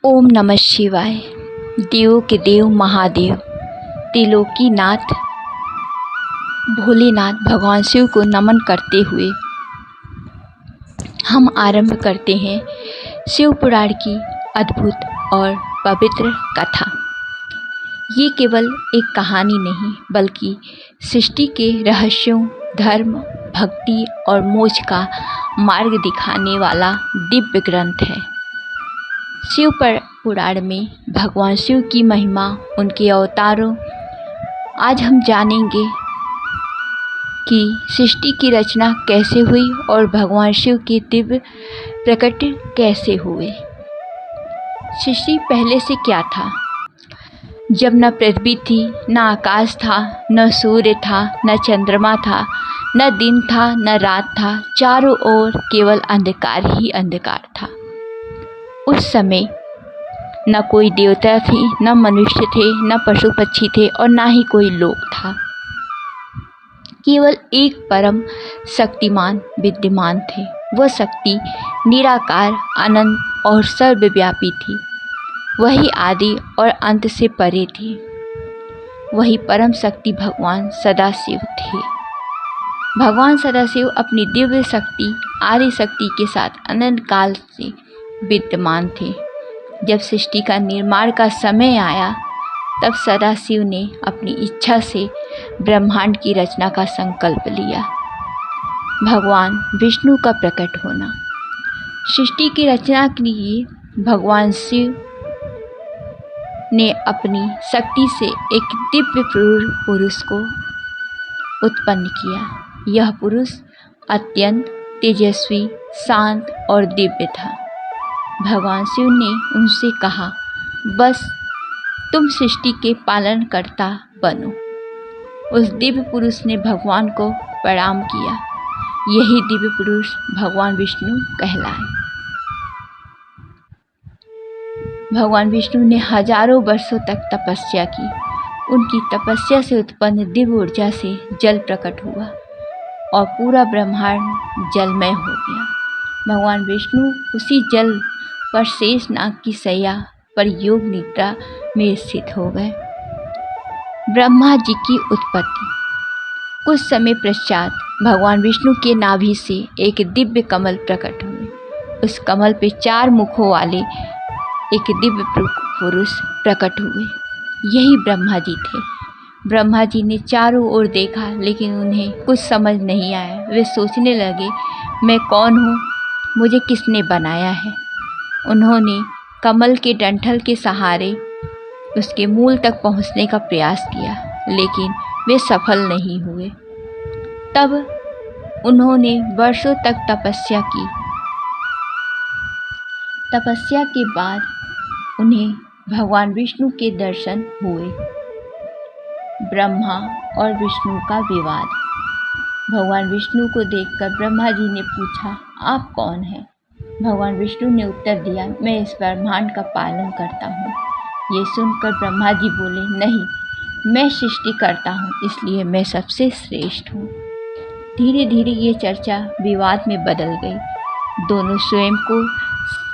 ओम नमः शिवाय। देवों के देव महादेव त्रिलोकीनाथ भोलेनाथ भगवान शिव को नमन करते हुए हम आरंभ करते हैं शिव पुराण की अद्भुत और पवित्र कथा। ये केवल एक कहानी नहीं बल्कि सृष्टि के रहस्यों, धर्म, भक्ति और मोक्ष का मार्ग दिखाने वाला दिव्य ग्रंथ है। शिव पुराण में भगवान शिव की महिमा, उनके अवतारों। आज हम जानेंगे कि सृष्टि की रचना कैसे हुई और भगवान शिव के दिव्य प्रकट कैसे हुए। सृष्टि पहले से क्या था? जब न पृथ्वी थी, न आकाश था, न सूर्य था, न चंद्रमा था, न दिन था, न रात था, चारों ओर केवल अंधकार ही अंधकार था। उस समय न कोई देवता थे, न मनुष्य थे, न पशु पक्षी थे और न ही कोई लोक था। केवल एक परम शक्तिमान विद्यमान थे। वह शक्ति निराकार, अनंत और सर्वव्यापी थी। वही आदि और अंत से परे थी। वही परम शक्ति भगवान सदाशिव थे। भगवान सदाशिव अपनी दिव्य शक्ति आदि शक्ति के साथ अनंत काल से विद्यमान थे। जब सृष्टि का निर्माण का समय आया तब सदाशिव ने अपनी इच्छा से ब्रह्मांड की रचना का संकल्प लिया। भगवान विष्णु का प्रकट होना। सृष्टि की रचना के लिए भगवान शिव ने अपनी शक्ति से एक दिव्य पुरुष को उत्पन्न किया। यह पुरुष अत्यंत तेजस्वी, शांत और दिव्य था। भगवान शिव ने उनसे कहा, बस तुम सृष्टि के पालनकर्ता बनो। उस दिव्य पुरुष ने भगवान को प्रणाम किया। यही दिव्य पुरुष भगवान विष्णु कहलाए। भगवान विष्णु ने हजारों वर्षों तक तपस्या की। उनकी तपस्या से उत्पन्न दिव्य ऊर्जा से जल प्रकट हुआ और पूरा ब्रह्मांड जलमय हो गया। भगवान विष्णु उसी जल पर शेषनाग की शैया पर योग निद्रा में स्थित हो गए। ब्रह्मा जी की उत्पत्ति। कुछ समय पश्चात भगवान विष्णु के नाभि से एक दिव्य कमल प्रकट हुए। उस कमल पे 4 मुखों वाले एक दिव्य पुरुष प्रकट हुए। यही ब्रह्मा जी थे। ब्रह्मा जी ने चारों ओर देखा लेकिन उन्हें कुछ समझ नहीं आया। वे सोचने लगे, मैं कौन हूँ? मुझे किसने बनाया है? उन्होंने कमल के डंठल के सहारे उसके मूल तक पहुंचने का प्रयास किया लेकिन वे सफल नहीं हुए। तब उन्होंने वर्षों तक तपस्या की। तपस्या के बाद उन्हें भगवान विष्णु के दर्शन हुए। ब्रह्मा और विष्णु का विवाद। भगवान विष्णु को देखकर ब्रह्मा जी ने पूछा, आप कौन हैं? भगवान विष्णु ने उत्तर दिया, मैं इस ब्रह्मांड का पालन करता हूँ। ये सुनकर ब्रह्मा जी बोले, नहीं, मैं सृष्टि करता हूँ, इसलिए मैं सबसे श्रेष्ठ हूँ। धीरे धीरे ये चर्चा विवाद में बदल गई। दोनों स्वयं को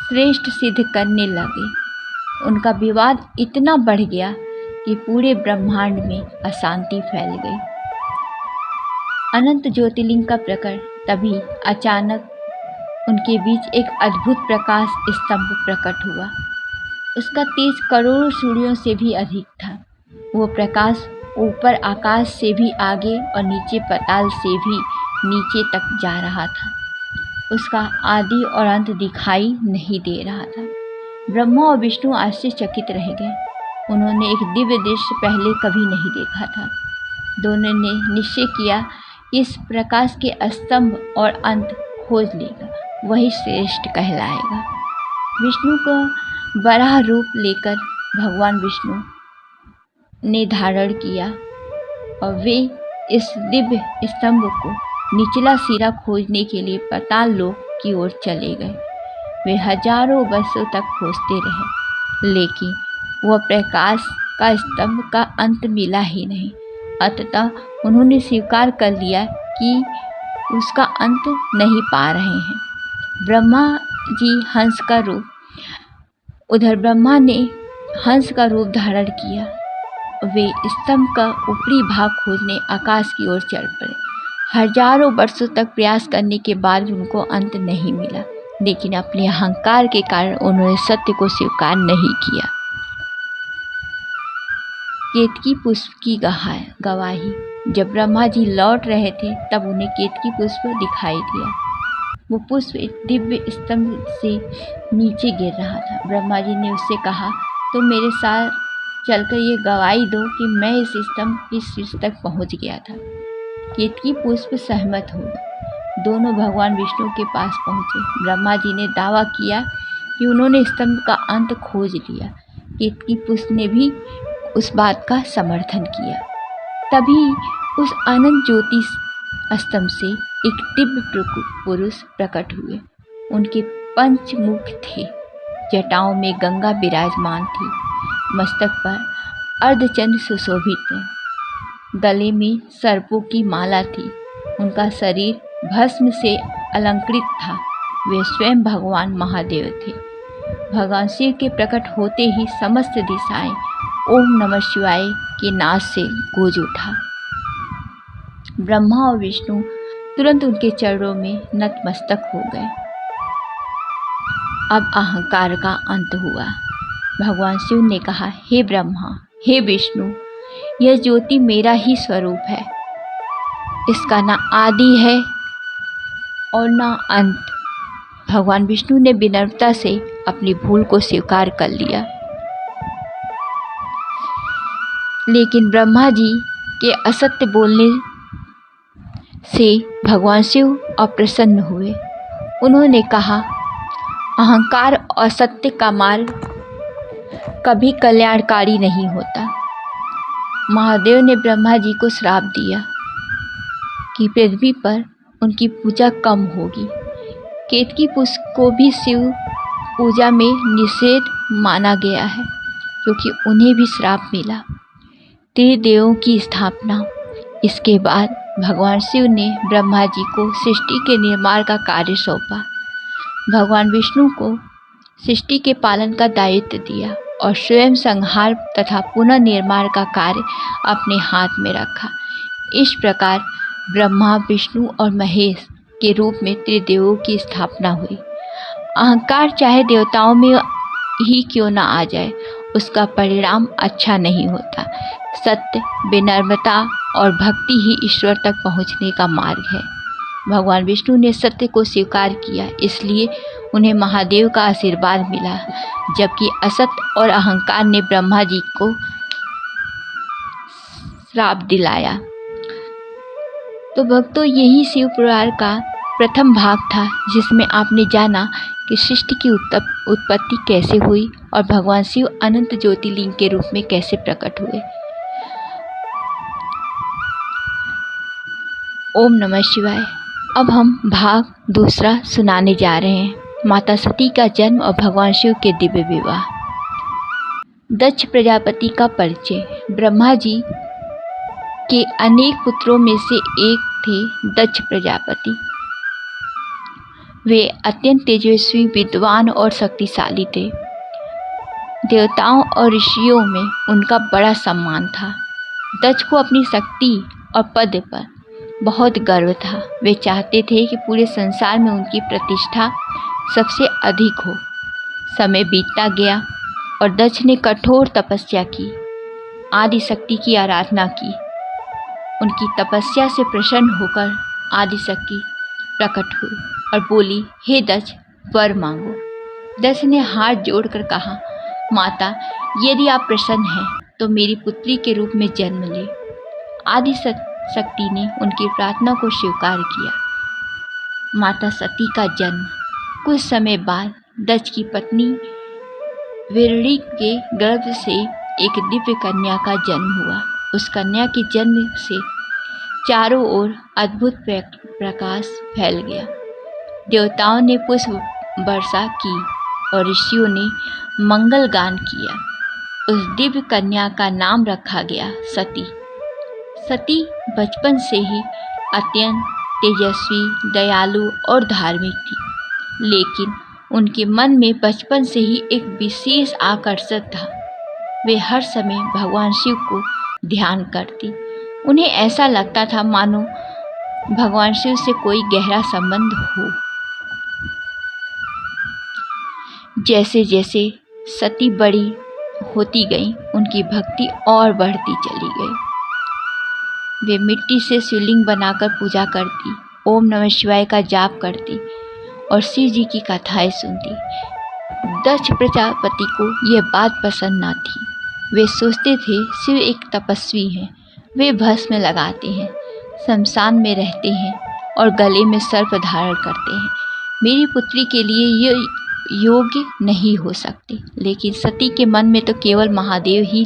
श्रेष्ठ सिद्ध करने लगे। उनका विवाद इतना बढ़ गया कि पूरे ब्रह्मांड में अशांति फैल गई। अनंत ज्योतिर्लिंग का प्रकट। तभी अचानक उनके बीच एक अद्भुत प्रकाश स्तंभ प्रकट हुआ। उसका तेज करोड़ों सूर्यों से भी अधिक था। वो प्रकाश ऊपर आकाश से भी आगे और नीचे पाताल से भी नीचे तक जा रहा था। उसका आदि और अंत दिखाई नहीं दे रहा था। ब्रह्मा और विष्णु आश्चर्यचकित रह गए। उन्होंने एक दिव्य दृश्य पहले कभी नहीं देखा था। दोनों ने निश्चय किया, इस प्रकाश के स्तंभ और अंत खोज लेगा, वही श्रेष्ठ कहलाएगा। विष्णु का वराह रूप लेकर भगवान विष्णु ने धारण किया और वे इस दिव्य स्तंभ को निचला सिरा खोजने के लिए पाताल लोक की ओर चले गए। वे हजारों वर्षों तक खोजते रहे लेकिन वह प्रकाश का स्तंभ का अंत मिला ही नहीं। अतः उन्होंने स्वीकार कर लिया कि उसका अंत नहीं पा रहे हैं। ब्रह्मा जी हंस का रूप उधर ब्रह्मा ने हंस का रूप धारण किया। वे स्तंभ का ऊपरी भाग खोजने आकाश की ओर चढ़ पड़े। हजारों वर्षों तक प्रयास करने के बाद उनको अंत नहीं मिला, लेकिन अपने अहंकार के कारण उन्होंने सत्य को स्वीकार नहीं किया। केतकी पुष्प की गवाही। जब ब्रह्मा जी लौट रहे थे तब उन्हें केतकी पुष्प दिखाई दिया। वो पुष्प एक दिव्य स्तंभ से नीचे गिर रहा था। ब्रह्मा जी ने उससे कहा, तुम मेरे साथ चलकर ये गवाही दो कि मैं इस स्तंभ के शीर्ष तक पहुंच गया था। केतकी पुष्प सहमत हो गए। दोनों भगवान विष्णु के पास पहुंचे। ब्रह्मा जी ने दावा किया कि उन्होंने स्तंभ का अंत खोज लिया। केतकी पुष्प ने भी उस बात का समर्थन किया। तभी उस अनंत ज्योति स्तंभ से एक दिव्य पुरुष प्रकट हुए। उनके पंचमुख थे। जटाओं में गंगा विराजमान थी। मस्तक पर अर्धचंद्र सुशोभित थे। गले में सर्पों की माला थी। उनका शरीर भस्म से अलंकृत था। वे स्वयं भगवान महादेव थे। भगवान शिव के प्रकट होते ही समस्त दिशाएं ओम नमः शिवाय के नाद से गूंज उठा। ब्रह्मा और विष्णु तुरंत उनके चरणों में नतमस्तक हो गए। अब अहंकार का अंत हुआ। भगवान शिव ने कहा, हे ब्रह्मा, हे विष्णु, यह ज्योति मेरा ही स्वरूप है। इसका ना आदि है और ना अंत। भगवान विष्णु ने विनम्रता से अपनी भूल को स्वीकार कर लिया। लेकिन ब्रह्मा जी के असत्य बोलने से भगवान शिव अप्रसन्न हुए। उन्होंने कहा, अहंकार और सत्य का मार्ग कभी कल्याणकारी नहीं होता। महादेव ने ब्रह्मा जी को श्राप दिया कि पृथ्वी पर उनकी पूजा कम होगी। केतकी पुष्प को भी शिव पूजा में निषेध माना गया है, क्योंकि उन्हें भी श्राप मिला। त्रिदेवों की स्थापना। इसके बाद भगवान शिव ने ब्रह्मा जी को सृष्टि के निर्माण का कार्य सौंपा। भगवान विष्णु को सृष्टि के पालन का दायित्व दिया और स्वयं संहार तथा पुनर्निर्माण का कार्य अपने हाथ में रखा। इस प्रकार ब्रह्मा, विष्णु और महेश के रूप में त्रिदेवों की स्थापना हुई। अहंकार चाहे देवताओं में ही क्यों न आ जाए, उसका परिणाम अच्छा नहीं होता। सत्य, विनम्रता और भक्ति ही ईश्वर तक पहुंचने का मार्ग है। भगवान विष्णु ने सत्य को स्वीकार किया, इसलिए उन्हें महादेव का आशीर्वाद मिला, जबकि असत्य और अहंकार ने ब्रह्मा जी को श्राप दिलाया। तो भक्तों, यही शिव पुराण का प्रथम भाग था, जिसमें आपने जाना कि सृष्टि की उत्पत्ति कैसे हुई और भगवान शिव अनंत ज्योतिर्लिंग के रूप में कैसे प्रकट हुए। ओम नमः शिवाय। अब हम भाग दूसरा सुनाने जा रहे हैं, माता सती का जन्म और भगवान शिव के दिव्य विवाह। दक्ष प्रजापति का परिचय। ब्रह्मा जी के अनेक पुत्रों में से एक थे दक्ष प्रजापति। वे अत्यंत तेजस्वी, विद्वान और शक्तिशाली थे। देवताओं और ऋषियों में उनका बड़ा सम्मान था। दक्ष को अपनी शक्ति और पद पर बहुत गर्व था। वे चाहते थे कि पूरे संसार में उनकी प्रतिष्ठा सबसे अधिक हो। समय बीतता गया और दक्ष ने कठोर तपस्या की, आदि शक्ति की आराधना की। उनकी तपस्या से प्रसन्न होकर आदि शक्ति प्रकट हुई और बोली, हे दक्ष, वर मांगो। दक्ष ने हाथ जोड़कर कहा, माता, यदि आप प्रसन्न हैं तो मेरी पुत्री के रूप में जन्म ले। आदि शक्ति ने उनकी प्रार्थना को स्वीकार किया। माता सती का जन्म। कुछ समय बाद दक्ष की पत्नी विरणी के गर्भ से एक दिव्य कन्या का जन्म हुआ। उस कन्या के जन्म से चारों ओर अद्भुत प्रकाश फैल गया। देवताओं ने पुष्प वर्षा की और ऋषियों ने मंगल गान किया। उस दिव्य कन्या का नाम रखा गया सती। सती बचपन से ही अत्यंत तेजस्वी, दयालु और धार्मिक थी, लेकिन उनके मन में बचपन से ही एक विशेष आकर्षण था। वे हर समय भगवान शिव को ध्यान करती। उन्हें ऐसा लगता था मानो भगवान शिव से कोई गहरा संबंध हो। जैसे जैसे सती बड़ी होती गई, उनकी भक्ति और बढ़ती चली गई। वे मिट्टी से शिवलिंग बनाकर पूजा करती, ओम नमः शिवाय का जाप करती और शिव जी की कथाएं सुनती। दक्ष प्रजापति को यह बात पसंद न थी। वे सोचते थे शिव एक तपस्वी हैं, वे भस्म लगाते हैं, शमशान में रहते हैं और गले में सर्प धारण करते हैं। मेरी पुत्री के लिए ये योग्य नहीं हो सकते। लेकिन सती के मन में तो केवल महादेव ही।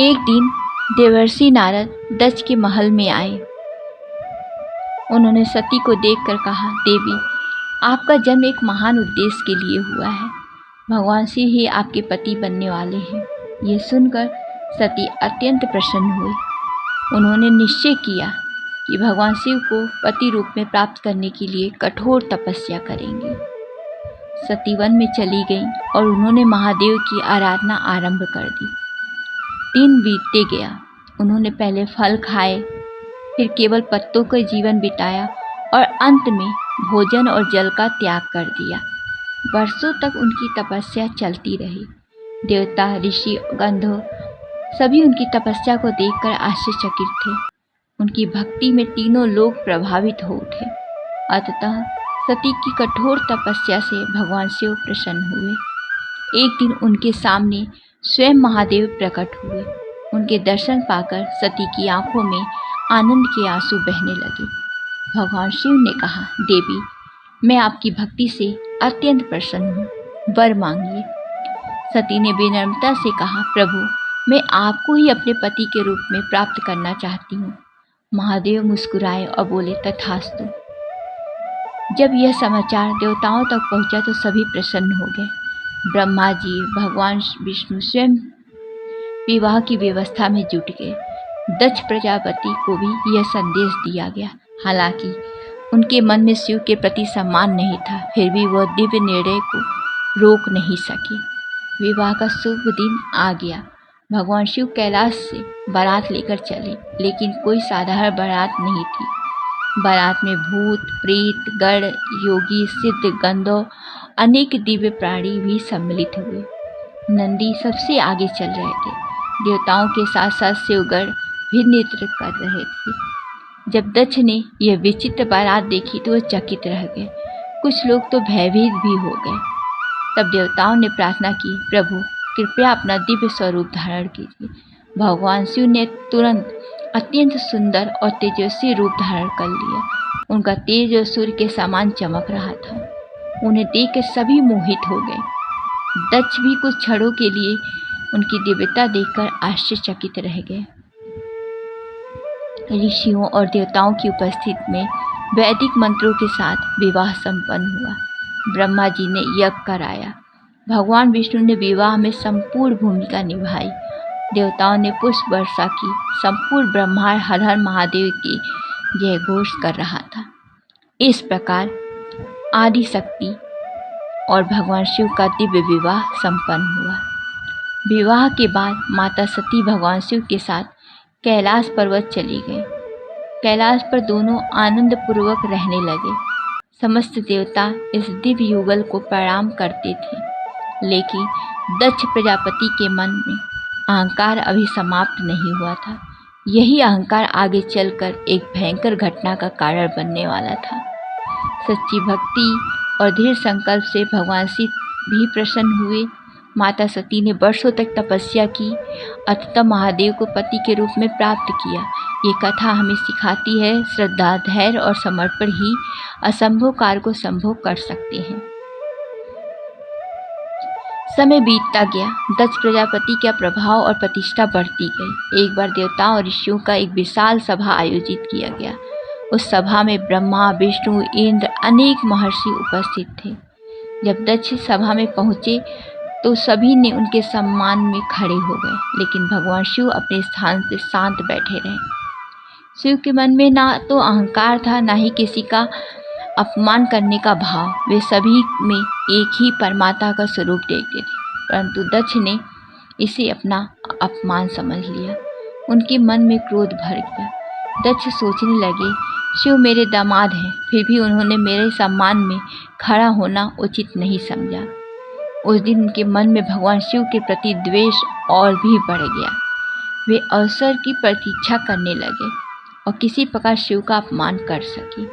एक दिन देवर्षि नारद दक्ष के महल में आए। उन्होंने सती को देखकर कहा, देवी, आपका जन्म एक महान उद्देश्य के लिए हुआ है। भगवान शिव ही आपके पति बनने वाले हैं। यह सुनकर सती अत्यंत प्रसन्न हुई। उन्होंने निश्चय किया कि भगवान शिव को पति रूप में प्राप्त करने के लिए कठोर तपस्या करेंगी। सती वन में चली गईं और उन्होंने महादेव की आराधना आरंभ कर दी। दिन बीतते गया। उन्होंने पहले फल खाए, फिर केवल पत्तों का जीवन बिताया और अंत में भोजन और जल का त्याग कर दिया। वर्षों तक उनकी तपस्या चलती रही। देवता, ऋषि, गंधर्व सभी उनकी तपस्या को देखकर आश्चर्यचकित थे। उनकी भक्ति में तीनों लोग प्रभावित हो उठे। अतः सती की कठोर तपस्या से भगवान शिव प्रसन्न हुए। एक दिन उनके सामने स्वयं महादेव प्रकट हुए। उनके दर्शन पाकर सती की आंखों में आनंद के आंसू बहने लगे। भगवान शिव ने कहा, देवी, मैं आपकी भक्ति से अत्यंत प्रसन्न हूँ, वर मांगिए। सती ने विनम्रता से कहा, प्रभु, मैं आपको ही अपने पति के रूप में प्राप्त करना चाहती हूँ। महादेव मुस्कुराए और बोले, तथास्तु। जब यह समाचार देवताओं तक पहुंचा तो सभी प्रसन्न हो गए। ब्रह्मा जी, भगवान विष्णु स्वयं विवाह की व्यवस्था में जुट गए। दक्ष प्रजापति को भी यह संदेश दिया गया। हालांकि उनके मन में शिव के प्रति सम्मान नहीं था, फिर भी वह दिव्य निर्णय को रोक नहीं सके। विवाह का शुभ दिन आ गया। भगवान शिव कैलाश से बारात लेकर चले, लेकिन कोई साधारण बारात नहीं थी। बारात में भूत, प्रेत, गण, योगी, सिद्ध, गंधर्व, अनेक दिव्य प्राणी भी सम्मिलित हुए। नंदी सबसे आगे चल रहे थे। देवताओं के साथ साथ शिवगण भी नृत्य कर रहे थे। जब दक्ष ने यह विचित्र बारात देखी तो वह चकित रह गए। कुछ लोग तो भयभीत भी हो गए। तब देवताओं ने प्रार्थना की, प्रभु, कृपया अपना दिव्य स्वरूप धारण कीजिए। भगवान शिव ने तुरंत अत्यंत सुंदर और तेजस्वी रूप धारण कर लिया। उनका तेज और सूर्य के समान चमक रहा था। उन्हें देखकर सभी मोहित हो गए। दक्ष भी कुछ क्षणों के लिए उनकी दिव्यता देखकर आश्चर्यचकित रह गए। ऋषियों और देवताओं की उपस्थिति में वैदिक मंत्रों के साथ विवाह संपन्न हुआ। ब्रह्मा जी ने यज्ञ कराया। भगवान विष्णु ने विवाह में संपूर्ण भूमिका निभाई। देवताओं ने पुष्प वर्षा की। संपूर्ण ब्रह्मांड हर हर महादेव की जय घोष कर रहा था। इस प्रकार आदि शक्ति और भगवान शिव का दिव्य विवाह संपन्न हुआ। विवाह के बाद माता सती भगवान शिव के साथ कैलाश पर्वत चली गई। कैलाश पर दोनों आनंद पूर्वक रहने लगे। समस्त देवता इस दिव्य युगल को प्रणाम करते थे, लेकिन दक्ष प्रजापति के मन में अहंकार अभी समाप्त नहीं हुआ था। यही अहंकार आगे चलकर एक भयंकर घटना का कारण बनने वाला था। सच्ची भक्ति और दृढ़ संकल्प से भगवान शिव भी प्रसन्न हुए। माता सती ने वर्षों तक तपस्या की, अंततः महादेव को पति के रूप में प्राप्त किया। ये कथा हमें सिखाती है, श्रद्धा, धैर्य और समर्पण ही असंभव कार्य को संभव कर सकते हैं। समय बीतता गया। दक्ष प्रजापति का प्रभाव और प्रतिष्ठा बढ़ती गई। एक बार देवताओं और ऋषियों का एक विशाल सभा आयोजित किया गया। उस सभा में ब्रह्मा, विष्णु, इंद्र, अनेक महर्षि उपस्थित थे। जब दक्ष सभा में पहुंचे तो सभी ने उनके सम्मान में खड़े हो गए, लेकिन भगवान शिव अपने स्थान पर शांत बैठे रहे। शिव के मन में ना तो अहंकार था, ना ही किसी का अपमान करने का भाव। वे सभी में एक ही परमात्मा का स्वरूप देखते थे, परंतु दक्ष ने इसे अपना अपमान समझ लिया। उनके मन में क्रोध भर गया। दक्ष सोचने लगे, शिव मेरे दामाद हैं, फिर भी उन्होंने मेरे सम्मान में खड़ा होना उचित नहीं समझा। उस दिन उनके मन में भगवान शिव के प्रति द्वेष और भी बढ़ गया। वे अवसर की प्रतीक्षा करने लगे और किसी प्रकार शिव का अपमान कर सके।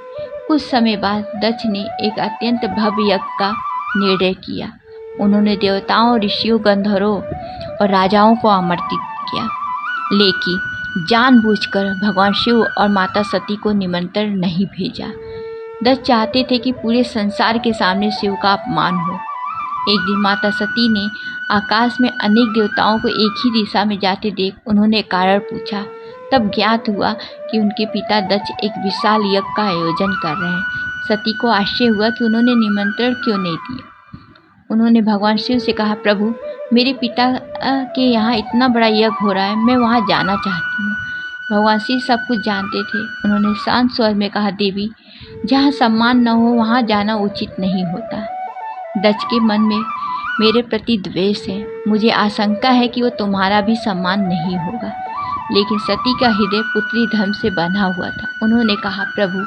कुछ समय बाद दक्ष ने एक अत्यंत भव्य यज्ञ का निर्णय किया। उन्होंने देवताओं, ऋषियों, गंधर्वों और राजाओं को आमंत्रित किया, लेकिन जानबूझकर भगवान शिव और माता सती को निमंत्रण नहीं भेजा। दक्ष चाहते थे कि पूरे संसार के सामने शिव का अपमान हो। एक दिन माता सती ने आकाश में अनेक देवताओं को एक ही दिशा में जाते देख उन्होंने कारण पूछा। तब ज्ञात हुआ कि उनके पिता दक्ष एक विशाल यज्ञ का आयोजन कर रहे हैं। सती को आश्चर्य हुआ कि उन्होंने निमंत्रण क्यों नहीं दिया। उन्होंने भगवान शिव से कहा, प्रभु मेरे पिता के यहाँ इतना बड़ा यज्ञ हो रहा है, मैं वहाँ जाना चाहती हूँ। भगवान शिव सब कुछ जानते थे। उन्होंने शांत स्वर में कहा, देवी जहाँ सम्मान न हो वहाँ जाना उचित नहीं होता। दक्ष के मन में मेरे प्रति द्वेष है। मुझे आशंका है कि वो तुम्हारा भी सम्मान नहीं होगा। लेकिन सती का हृदय पुत्री धर्म से बंधा हुआ था। उन्होंने कहा, प्रभु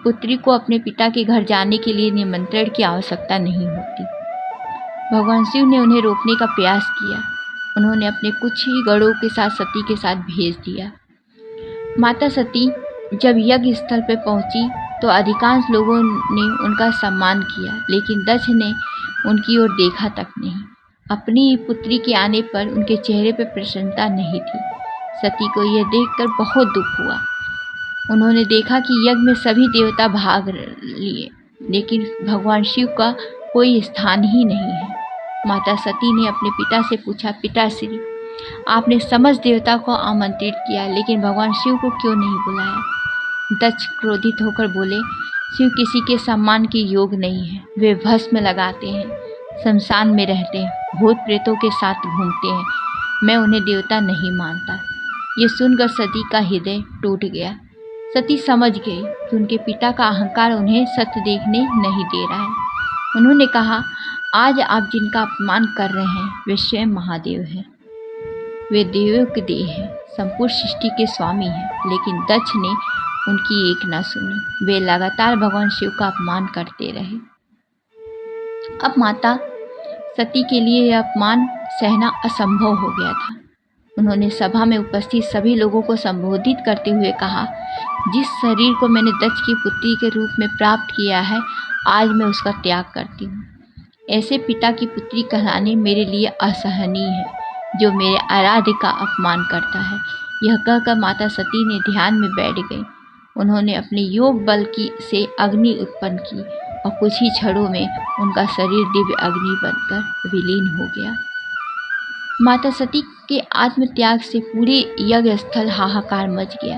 पुत्री को अपने पिता के घर जाने के लिए निमंत्रण की आवश्यकता नहीं होती। भगवान शिव ने उन्हें रोकने का प्रयास किया। उन्होंने अपने कुछ ही गणों के साथ सती के साथ भेज दिया। माता सती जब यज्ञ स्थल पर पहुंची तो अधिकांश लोगों ने उनका सम्मान किया, लेकिन दक्ष ने उनकी ओर देखा तक नहीं। अपनी पुत्री के आने पर उनके चेहरे पर प्रसन्नता नहीं थी। सती को यह देखकर बहुत दुख हुआ। उन्होंने देखा कि यज्ञ में सभी देवता भाग लिए, लेकिन भगवान शिव का कोई स्थान ही नहीं है। माता सती ने अपने पिता से पूछा, पिताश्री आपने समस्त देवता को आमंत्रित किया, लेकिन भगवान शिव को क्यों नहीं बुलाया? दक्ष क्रोधित होकर बोले, शिव किसी के सम्मान के योग नहीं है। वे भस्म लगाते हैं, शमशान में रहते हैं, भूत प्रेतों के साथ घूमते हैं। मैं उन्हें देवता नहीं मानता। ये सुनकर सती का हृदय टूट गया। सती समझ गई कि उनके पिता का अहंकार उन्हें सत्य देखने नहीं दे रहा है। उन्होंने कहा, आज आप जिनका अपमान कर रहे हैं वे स्वयं महादेव हैं। वे देवों के देव हैं, संपूर्ण सृष्टि के स्वामी हैं। लेकिन दक्ष ने उनकी एक न सुनी। वे लगातार भगवान शिव का अपमान करते रहे। अब माता सती के लिए यह अपमान सहना असंभव हो गया था। उन्होंने सभा में उपस्थित सभी लोगों को संबोधित करते हुए कहा, जिस शरीर को मैंने दक्ष की पुत्री के रूप में प्राप्त किया है, आज मैं उसका त्याग करती हूँ। ऐसे पिता की पुत्री कहलाने मेरे लिए असहनीय है, जो मेरे आराध्य का अपमान करता है। यह कहकर माता सती ने ध्यान में बैठ गई। उन्होंने अपने योग बल से अग्नि उत्पन्न की और कुछ ही क्षणों में उनका शरीर दिव्य अग्नि बनकर विलीन हो गया। माता सती के आत्मत्याग से पूरे यज्ञ स्थल हाहाकार मच गया।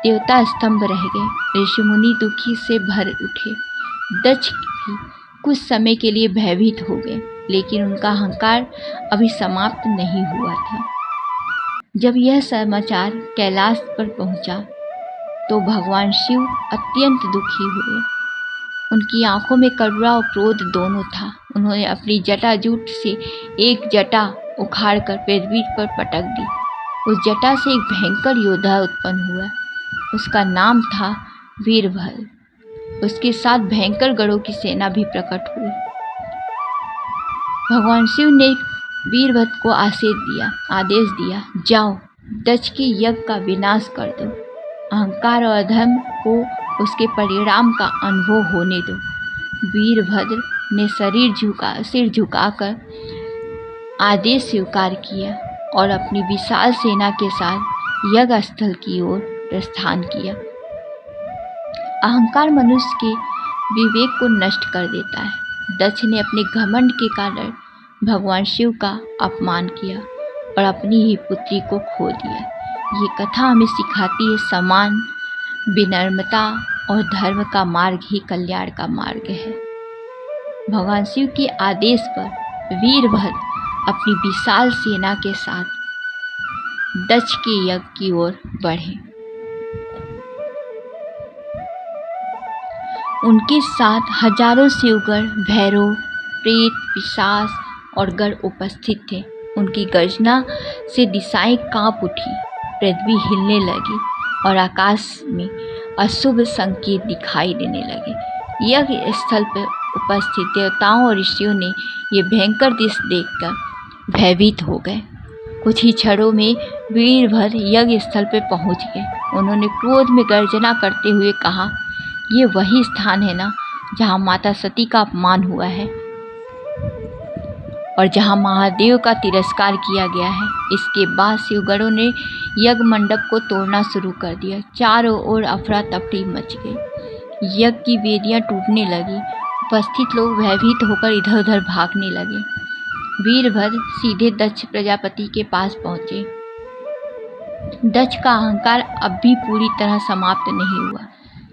देवता स्तंभ रह गए, ऋषि मुनि दुखी से भर उठे। दक्ष भी कुछ समय के लिए भयभीत हो गए, लेकिन उनका अहंकार अभी समाप्त नहीं हुआ था। जब यह समाचार कैलाश पर पहुंचा तो भगवान शिव अत्यंत दुखी हुए। उनकी आंखों में करुणा और क्रोध दोनों था। उन्होंने अपनी जटाजूट से एक जटा उखाड़कर पृथ्वी पर पटक दी। उस जटा से एक भयंकर योद्धा उत्पन्न हुआ। उसका नाम था वीरभद्र। उसके साथ भयंकर गणों की सेना भी प्रकट हुई। भगवान शिव ने वीरभद्र को आदेश दिया, जाओ दक्ष के यज्ञ का विनाश कर दो। अहंकार और अधर्म को उसके परिणाम का अनुभव होने दो। वीरभद्र ने सिर झुकाकर आदेश स्वीकार किया और अपनी विशाल सेना के साथ यज्ञ स्थल की ओर प्रस्थान किया। अहंकार मनुष्य के विवेक को नष्ट कर देता है। दक्ष ने अपने घमंड के कारण भगवान शिव का अपमान किया और अपनी ही पुत्री को खो दिया। ये कथा हमें सिखाती है, सम्मान, विनम्रता और धर्म का मार्ग ही कल्याण का मार्ग है। भगवान शिव के आदेश पर वीरभद्र अपनी विशाल सेना के साथ दक्ष के यज्ञ की ओर बढ़े। उनके साथ हजारों शिवगण, भैरव, प्रेत, पिशाच और गण उपस्थित थे। उनकी गर्जना से दिशाएं कांप उठी, पृथ्वी हिलने लगी और आकाश में अशुभ संकेत दिखाई देने लगे। यज्ञ स्थल पर उपस्थित देवताओं और ऋषियों ने ये भयंकर दृश्य देखकर भयभीत हो गए। कुछ ही क्षणों में वीरभद्र यज्ञ स्थल पर पहुंच गए। उन्होंने क्रोध में गर्जना करते हुए कहा, ये वही स्थान है ना जहाँ माता सती का अपमान हुआ है और जहाँ महादेव का तिरस्कार किया गया है। इसके बाद शिवगणों ने यज्ञ मंडप को तोड़ना शुरू कर दिया। चारों ओर अफरा तफरी मच गई। यज्ञ की वेदियां टूटने लगी। उपस्थित लोग भयभीत होकर इधर उधर भागने लगे। वीरभद्र सीधे दक्ष प्रजापति के पास पहुंचे। दक्ष का अहंकार अब भी पूरी तरह समाप्त नहीं हुआ,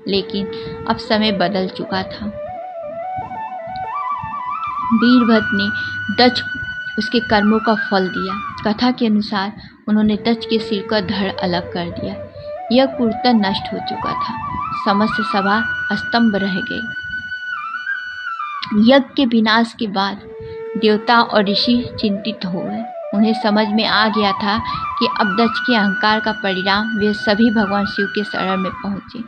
लेकिन अब समय बदल चुका था। वीरभद्र ने दक्ष को उसके कर्मों का फल दिया। कथा के अनुसार उन्होंने दक्ष के सिर का धड़ अलग कर दिया। यह पूर्णतः नष्ट हो चुका था। समस्त सभा स्तंभ रह गई। यज्ञ के विनाश के बाद देवता और ऋषि चिंतित हो गए। उन्हें समझ में आ गया था कि अब दक्ष के अहंकार का परिणाम। वे सभी भगवान शिव के शरण में पहुंचे।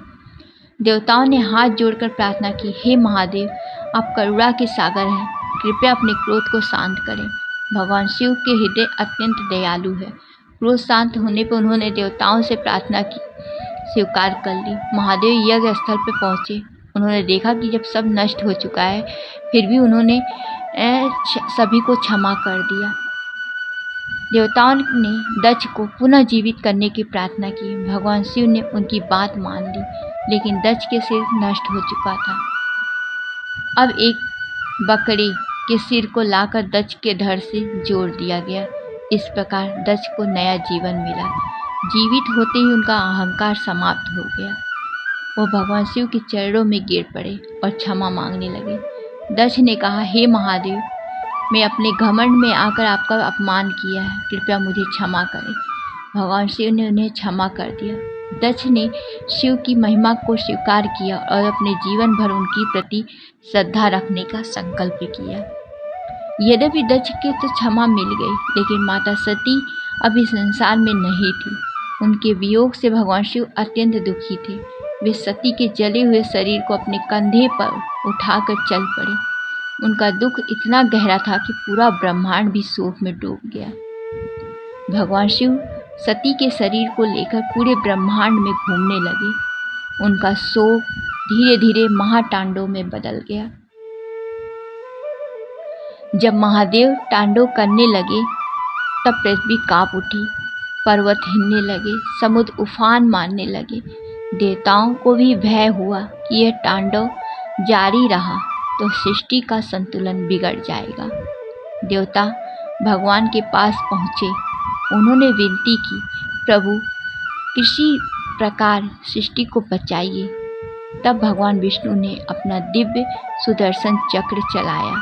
देवताओं ने हाथ जोड़कर प्रार्थना की, हे महादेव, आप करुणा के सागर हैं, कृपया अपने क्रोध को शांत करें। भगवान शिव के हृदय अत्यंत दयालु है। क्रोध शांत होने पर उन्होंने देवताओं से प्रार्थना की स्वीकार कर ली। महादेव यज्ञ स्थल पर पहुंचे। उन्होंने देखा कि जब सब नष्ट हो चुका है, फिर भी उन्होंने सभी को क्षमा कर दिया। देवताओं ने दक्ष को पुनः जीवित करने की प्रार्थना की। भगवान शिव ने उनकी बात मान ली, लेकिन दक्ष के सिर नष्ट हो चुका था। अब एक बकरे के सिर को लाकर दक्ष के धड़ से जोड़ दिया गया। इस प्रकार दक्ष को नया जीवन मिला। जीवित होते ही उनका अहंकार समाप्त हो गया। वो भगवान शिव के चरणों में गिर पड़े और क्षमा मांगने लगे। दक्ष ने कहा, हे महादेव, मैं अपने घमंड में आकर आपका अपमान किया है, कृपया मुझे क्षमा करें। भगवान शिव ने उन्हें क्षमा कर दिया। दक्ष ने शिव की महिमा को स्वीकार किया और अपने जीवन भर उनकी प्रति श्रद्धा रखने का संकल्प किया। यद्यपि दक्ष के तो क्षमा मिल गई, लेकिन माता सती अब इस संसार में नहीं थी। उनके वियोग से भगवान शिव अत्यंत दुखी थे। वे सती के जले हुए शरीर को अपने कंधे पर उठाकर चल पड़े। उनका दुख इतना गहरा था कि पूरा ब्रह्मांड भी शोक में डूब गया। भगवान शिव सती के शरीर को लेकर पूरे ब्रह्मांड में घूमने लगे। उनका शोक धीरे धीरे महातांडव में बदल गया। जब महादेव तांडव करने लगे, तब पृथ्वी कांप उठी, पर्वत हिलने लगे, समुद्र उफान मारने लगे। देवताओं को भी भय हुआ कि यह तांडव जारी रहा तो सृष्टि का संतुलन बिगड़ जाएगा। देवता भगवान के पास पहुँचे। उन्होंने विनती की, प्रभु, किसी प्रकार सृष्टि को बचाइए। तब भगवान विष्णु ने अपना दिव्य सुदर्शन चक्र चलाया।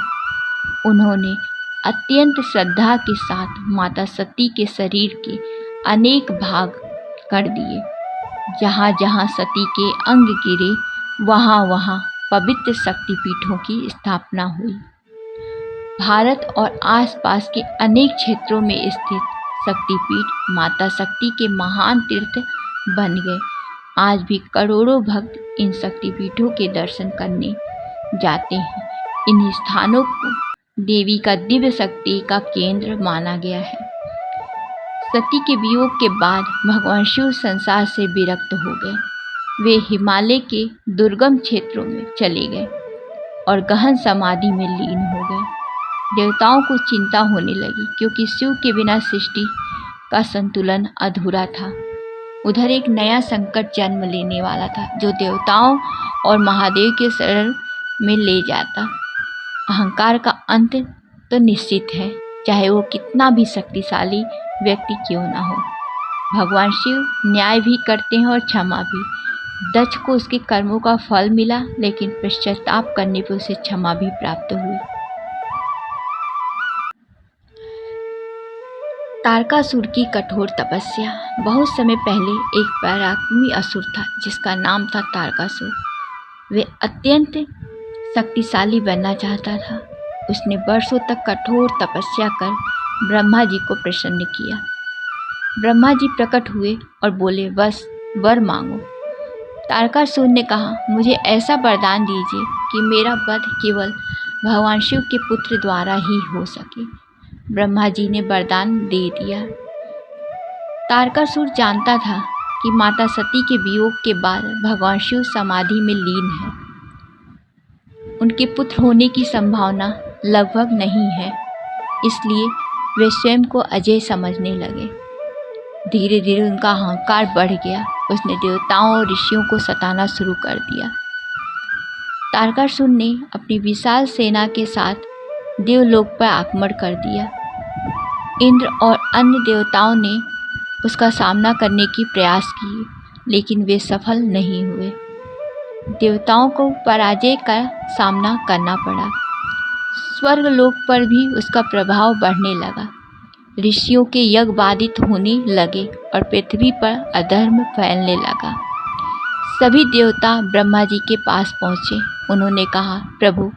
उन्होंने अत्यंत श्रद्धा के साथ माता सती के शरीर के अनेक भाग कर दिए। जहाँ जहाँ सती के अंग गिरे, वहाँ वहाँ पवित्र शक्तिपीठों की स्थापना हुई। भारत और आसपास के अनेक क्षेत्रों में स्थित शक्तिपीठ माता शक्ति के महान तीर्थ बन गए। आज भी करोड़ों भक्त इन शक्तिपीठों के दर्शन करने जाते हैं। इन स्थानों को देवी का दिव्य शक्ति का केंद्र माना गया है। सती के वियोग के बाद भगवान शिव संसार से विरक्त हो गए। वे हिमालय के दुर्गम क्षेत्रों में चले गए और गहन समाधि में लीन हो गए। देवताओं को चिंता होने लगी, क्योंकि शिव के बिना सृष्टि का संतुलन अधूरा था। उधर एक नया संकट जन्म लेने वाला था, जो देवताओं और महादेव के शरण में ले जाता। अहंकार का अंत तो निश्चित है, चाहे वो कितना भी शक्तिशाली व्यक्ति क्यों ना हो। भगवान शिव न्याय भी करते हैं और क्षमा भी। दक्ष को उसके कर्मों का फल मिला, लेकिन पश्चाताप करने पर उसे क्षमा भी प्राप्त हुई। तारकासुर की कठोर तपस्या। बहुत समय पहले एक पराक्रमी असुर था, जिसका नाम था तारकासुर। वे अत्यंत शक्तिशाली बनना चाहता था। उसने वर्षों तक कठोर तपस्या कर ब्रह्मा जी को प्रसन्न किया। ब्रह्मा जी प्रकट हुए और बोले, बस वर मांगो। तारकासुर ने कहा, मुझे ऐसा वरदान दीजिए कि मेरा वध केवल भगवान शिव के पुत्र द्वारा ही हो सके। ब्रह्मा जी ने वरदान दे दिया। तारकासुर जानता था कि माता सती के वियोग के बाद भगवान शिव समाधि में लीन है। उनके पुत्र होने की संभावना लगभग नहीं है, इसलिए वे स्वयं को अजय समझने लगे। धीरे धीरे उनका अहंकार बढ़ गया। उसने देवताओं और ऋषियों को सताना शुरू कर दिया। तारकासुर ने अपनी विशाल सेना के साथ देवलोक पर आक्रमण कर दिया। इंद्र और अन्य देवताओं ने उसका सामना करने की प्रयास किए, लेकिन वे सफल नहीं हुए। देवताओं को पराजय का सामना करना पड़ा। स्वर्गलोक पर भी उसका प्रभाव बढ़ने लगा। ऋषियों के यज्ञ बाधित होने लगे और पृथ्वी पर अधर्म फैलने लगा। सभी देवता ब्रह्मा जी के पास पहुँचे। उन्होंने कहा, प्रभु,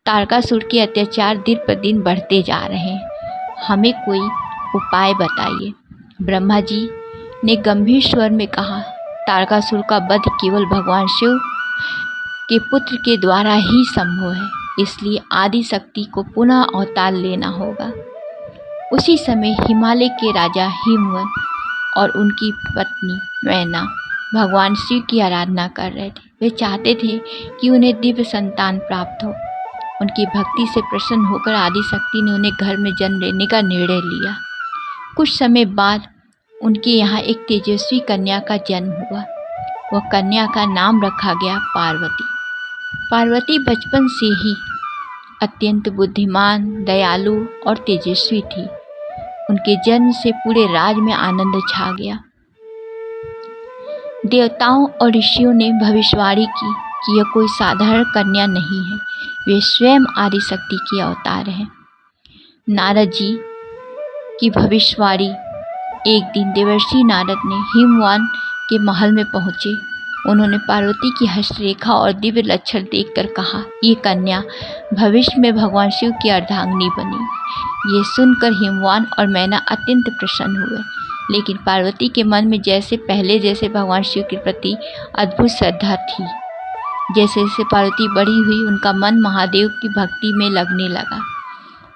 तारकासुर के अत्याचार दिन पर दिन बढ़ते जा रहे हैं, हमें कोई उपाय बताइए। ब्रह्मा जी ने गंभीर स्वर में कहा, तारकासुर का वध केवल भगवान शिव के पुत्र के द्वारा ही संभव है, इसलिए आदि शक्ति को पुनः अवतार लेना होगा। उसी समय हिमालय के राजा हिमवंत और उनकी पत्नी मैना भगवान शिव की आराधना कर रहे थे। वे चाहते थे कि उन्हें दिव्य संतान प्राप्त हो। उनकी भक्ति से प्रसन्न होकर आदि शक्ति ने उन्हें घर में जन्म लेने का निर्णय लिया। कुछ समय बाद उनके यहाँ एक तेजस्वी कन्या का जन्म हुआ। वह कन्या का नाम रखा गया पार्वती। पार्वती बचपन से ही अत्यंत बुद्धिमान, दयालु और तेजस्वी थी। उनके जन्म से पूरे राज में आनंद छा गया। देवताओं और ऋषियों ने भविष्यवाणी की कि यह कोई साधारण कन्या नहीं है, वे स्वयं आदि शक्ति के अवतार हैं। नारद जी की भविष्यवाणी। एक दिन देवर्षि नारद ने हिमवान के महल में पहुंचे। उन्होंने पार्वती की हस्तरेखा और दिव्य लक्षण देखकर कहा, ये कन्या भविष्य में भगवान शिव की अर्धांगिनी बनी। ये सुनकर हिमवान और मैना अत्यंत प्रसन्न हुए, लेकिन पार्वती के मन में जैसे पहले जैसे भगवान शिव के प्रति अद्भुत श्रद्धा थी। जैसे जैसे पार्वती बड़ी हुई, उनका मन महादेव की भक्ति में लगने लगा।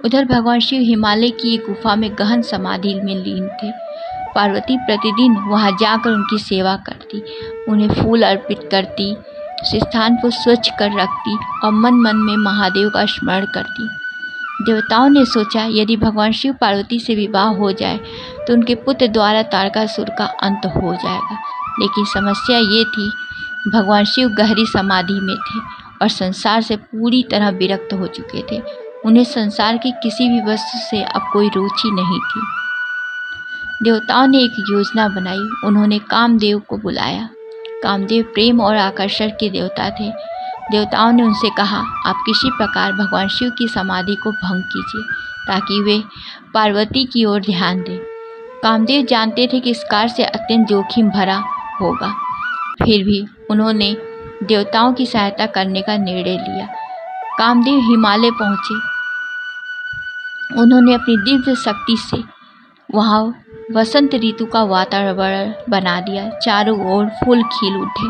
उधर भगवान शिव हिमालय की एक गुफा में गहन समाधि में लीन थे। पार्वती प्रतिदिन वहां जाकर उनकी सेवा करती, उन्हें फूल अर्पित करती, उस स्थान को स्वच्छ कर रखती और मन मन में महादेव का स्मरण करती। देवताओं ने सोचा, यदि भगवान शिव पार्वती से विवाह हो जाए तो उनके पुत्र द्वारा तारकासुर का अंत हो जाएगा। लेकिन समस्या ये थी, भगवान शिव गहरी समाधि में थे और संसार से पूरी तरह विरक्त हो चुके थे। उन्हें संसार की किसी भी वस्तु से अब कोई रुचि नहीं थी। देवताओं ने एक योजना बनाई। उन्होंने कामदेव को बुलाया। कामदेव प्रेम और आकर्षण के देवता थे। देवताओं ने उनसे कहा, आप किसी प्रकार भगवान शिव की समाधि को भंग कीजिए ताकि वे पार्वती की ओर ध्यान दें। कामदेव जानते थे कि इस कार्य से अत्यंत जोखिम भरा होगा, फिर भी उन्होंने देवताओं की सहायता करने का निर्णय लिया। कामदेव हिमालय पहुँचे। उन्होंने अपनी दिव्य शक्ति से वहाँ वसंत ऋतु का वातावरण बना दिया। चारों ओर फूल खिल उठे,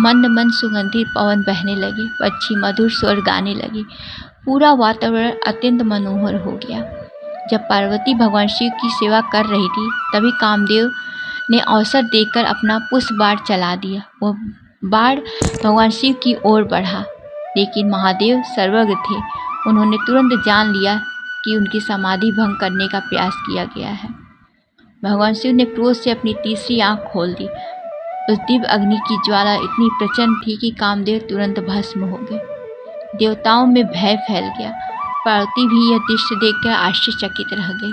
मंद मंद सुगंधित पवन बहने लगे, पक्षी मधुर स्वर गाने लगे। पूरा वातावरण अत्यंत मनोहर हो गया। जब पार्वती भगवान शिव की सेवा कर रही थी, तभी कामदेव ने अवसर देखकर अपना पुष्प बाण चला दिया। वह बाण भगवान शिव की ओर बढ़ा, लेकिन महादेव सर्वज्ञ थे। उन्होंने तुरंत जान लिया कि उनकी समाधि भंग करने का प्रयास किया गया है। भगवान शिव ने क्रोध से अपनी तीसरी आंख खोल दी। उस दिव्य अग्नि की ज्वाला इतनी प्रचंड थी कि कामदेव तुरंत भस्म हो गए। देवताओं में भय फैल गया। पार्वती भी यह दृश्य देखकर आश्चर्यचकित रह गई,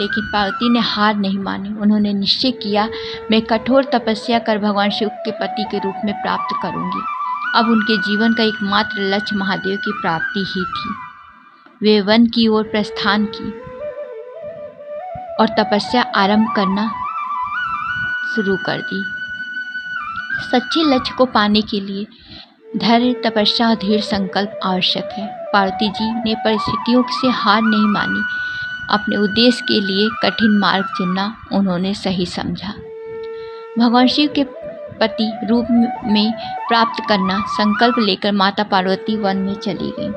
लेकिन पार्वती ने हार नहीं मानी। उन्होंने निश्चय किया, मैं कठोर तपस्या कर भगवान शिव के पति के रूप में प्राप्त करूंगी। अब उनके जीवन का एकमात्र लक्ष्य महादेव की प्राप्ति ही थी। वे वन की ओर प्रस्थान की और तपस्या आरंभ करना शुरू कर दी। सच्चे लक्ष्य को पाने के लिए धैर्य, तपस्या और दृढ़ संकल्प आवश्यक है। पार्वती जी ने परिस्थितियों से हार नहीं मानी। अपने उद्देश्य के लिए कठिन मार्ग चुनना उन्होंने सही समझा। भगवान शिव के पति रूप में प्राप्त करना संकल्प लेकर माता पार्वती वन में चली गईं।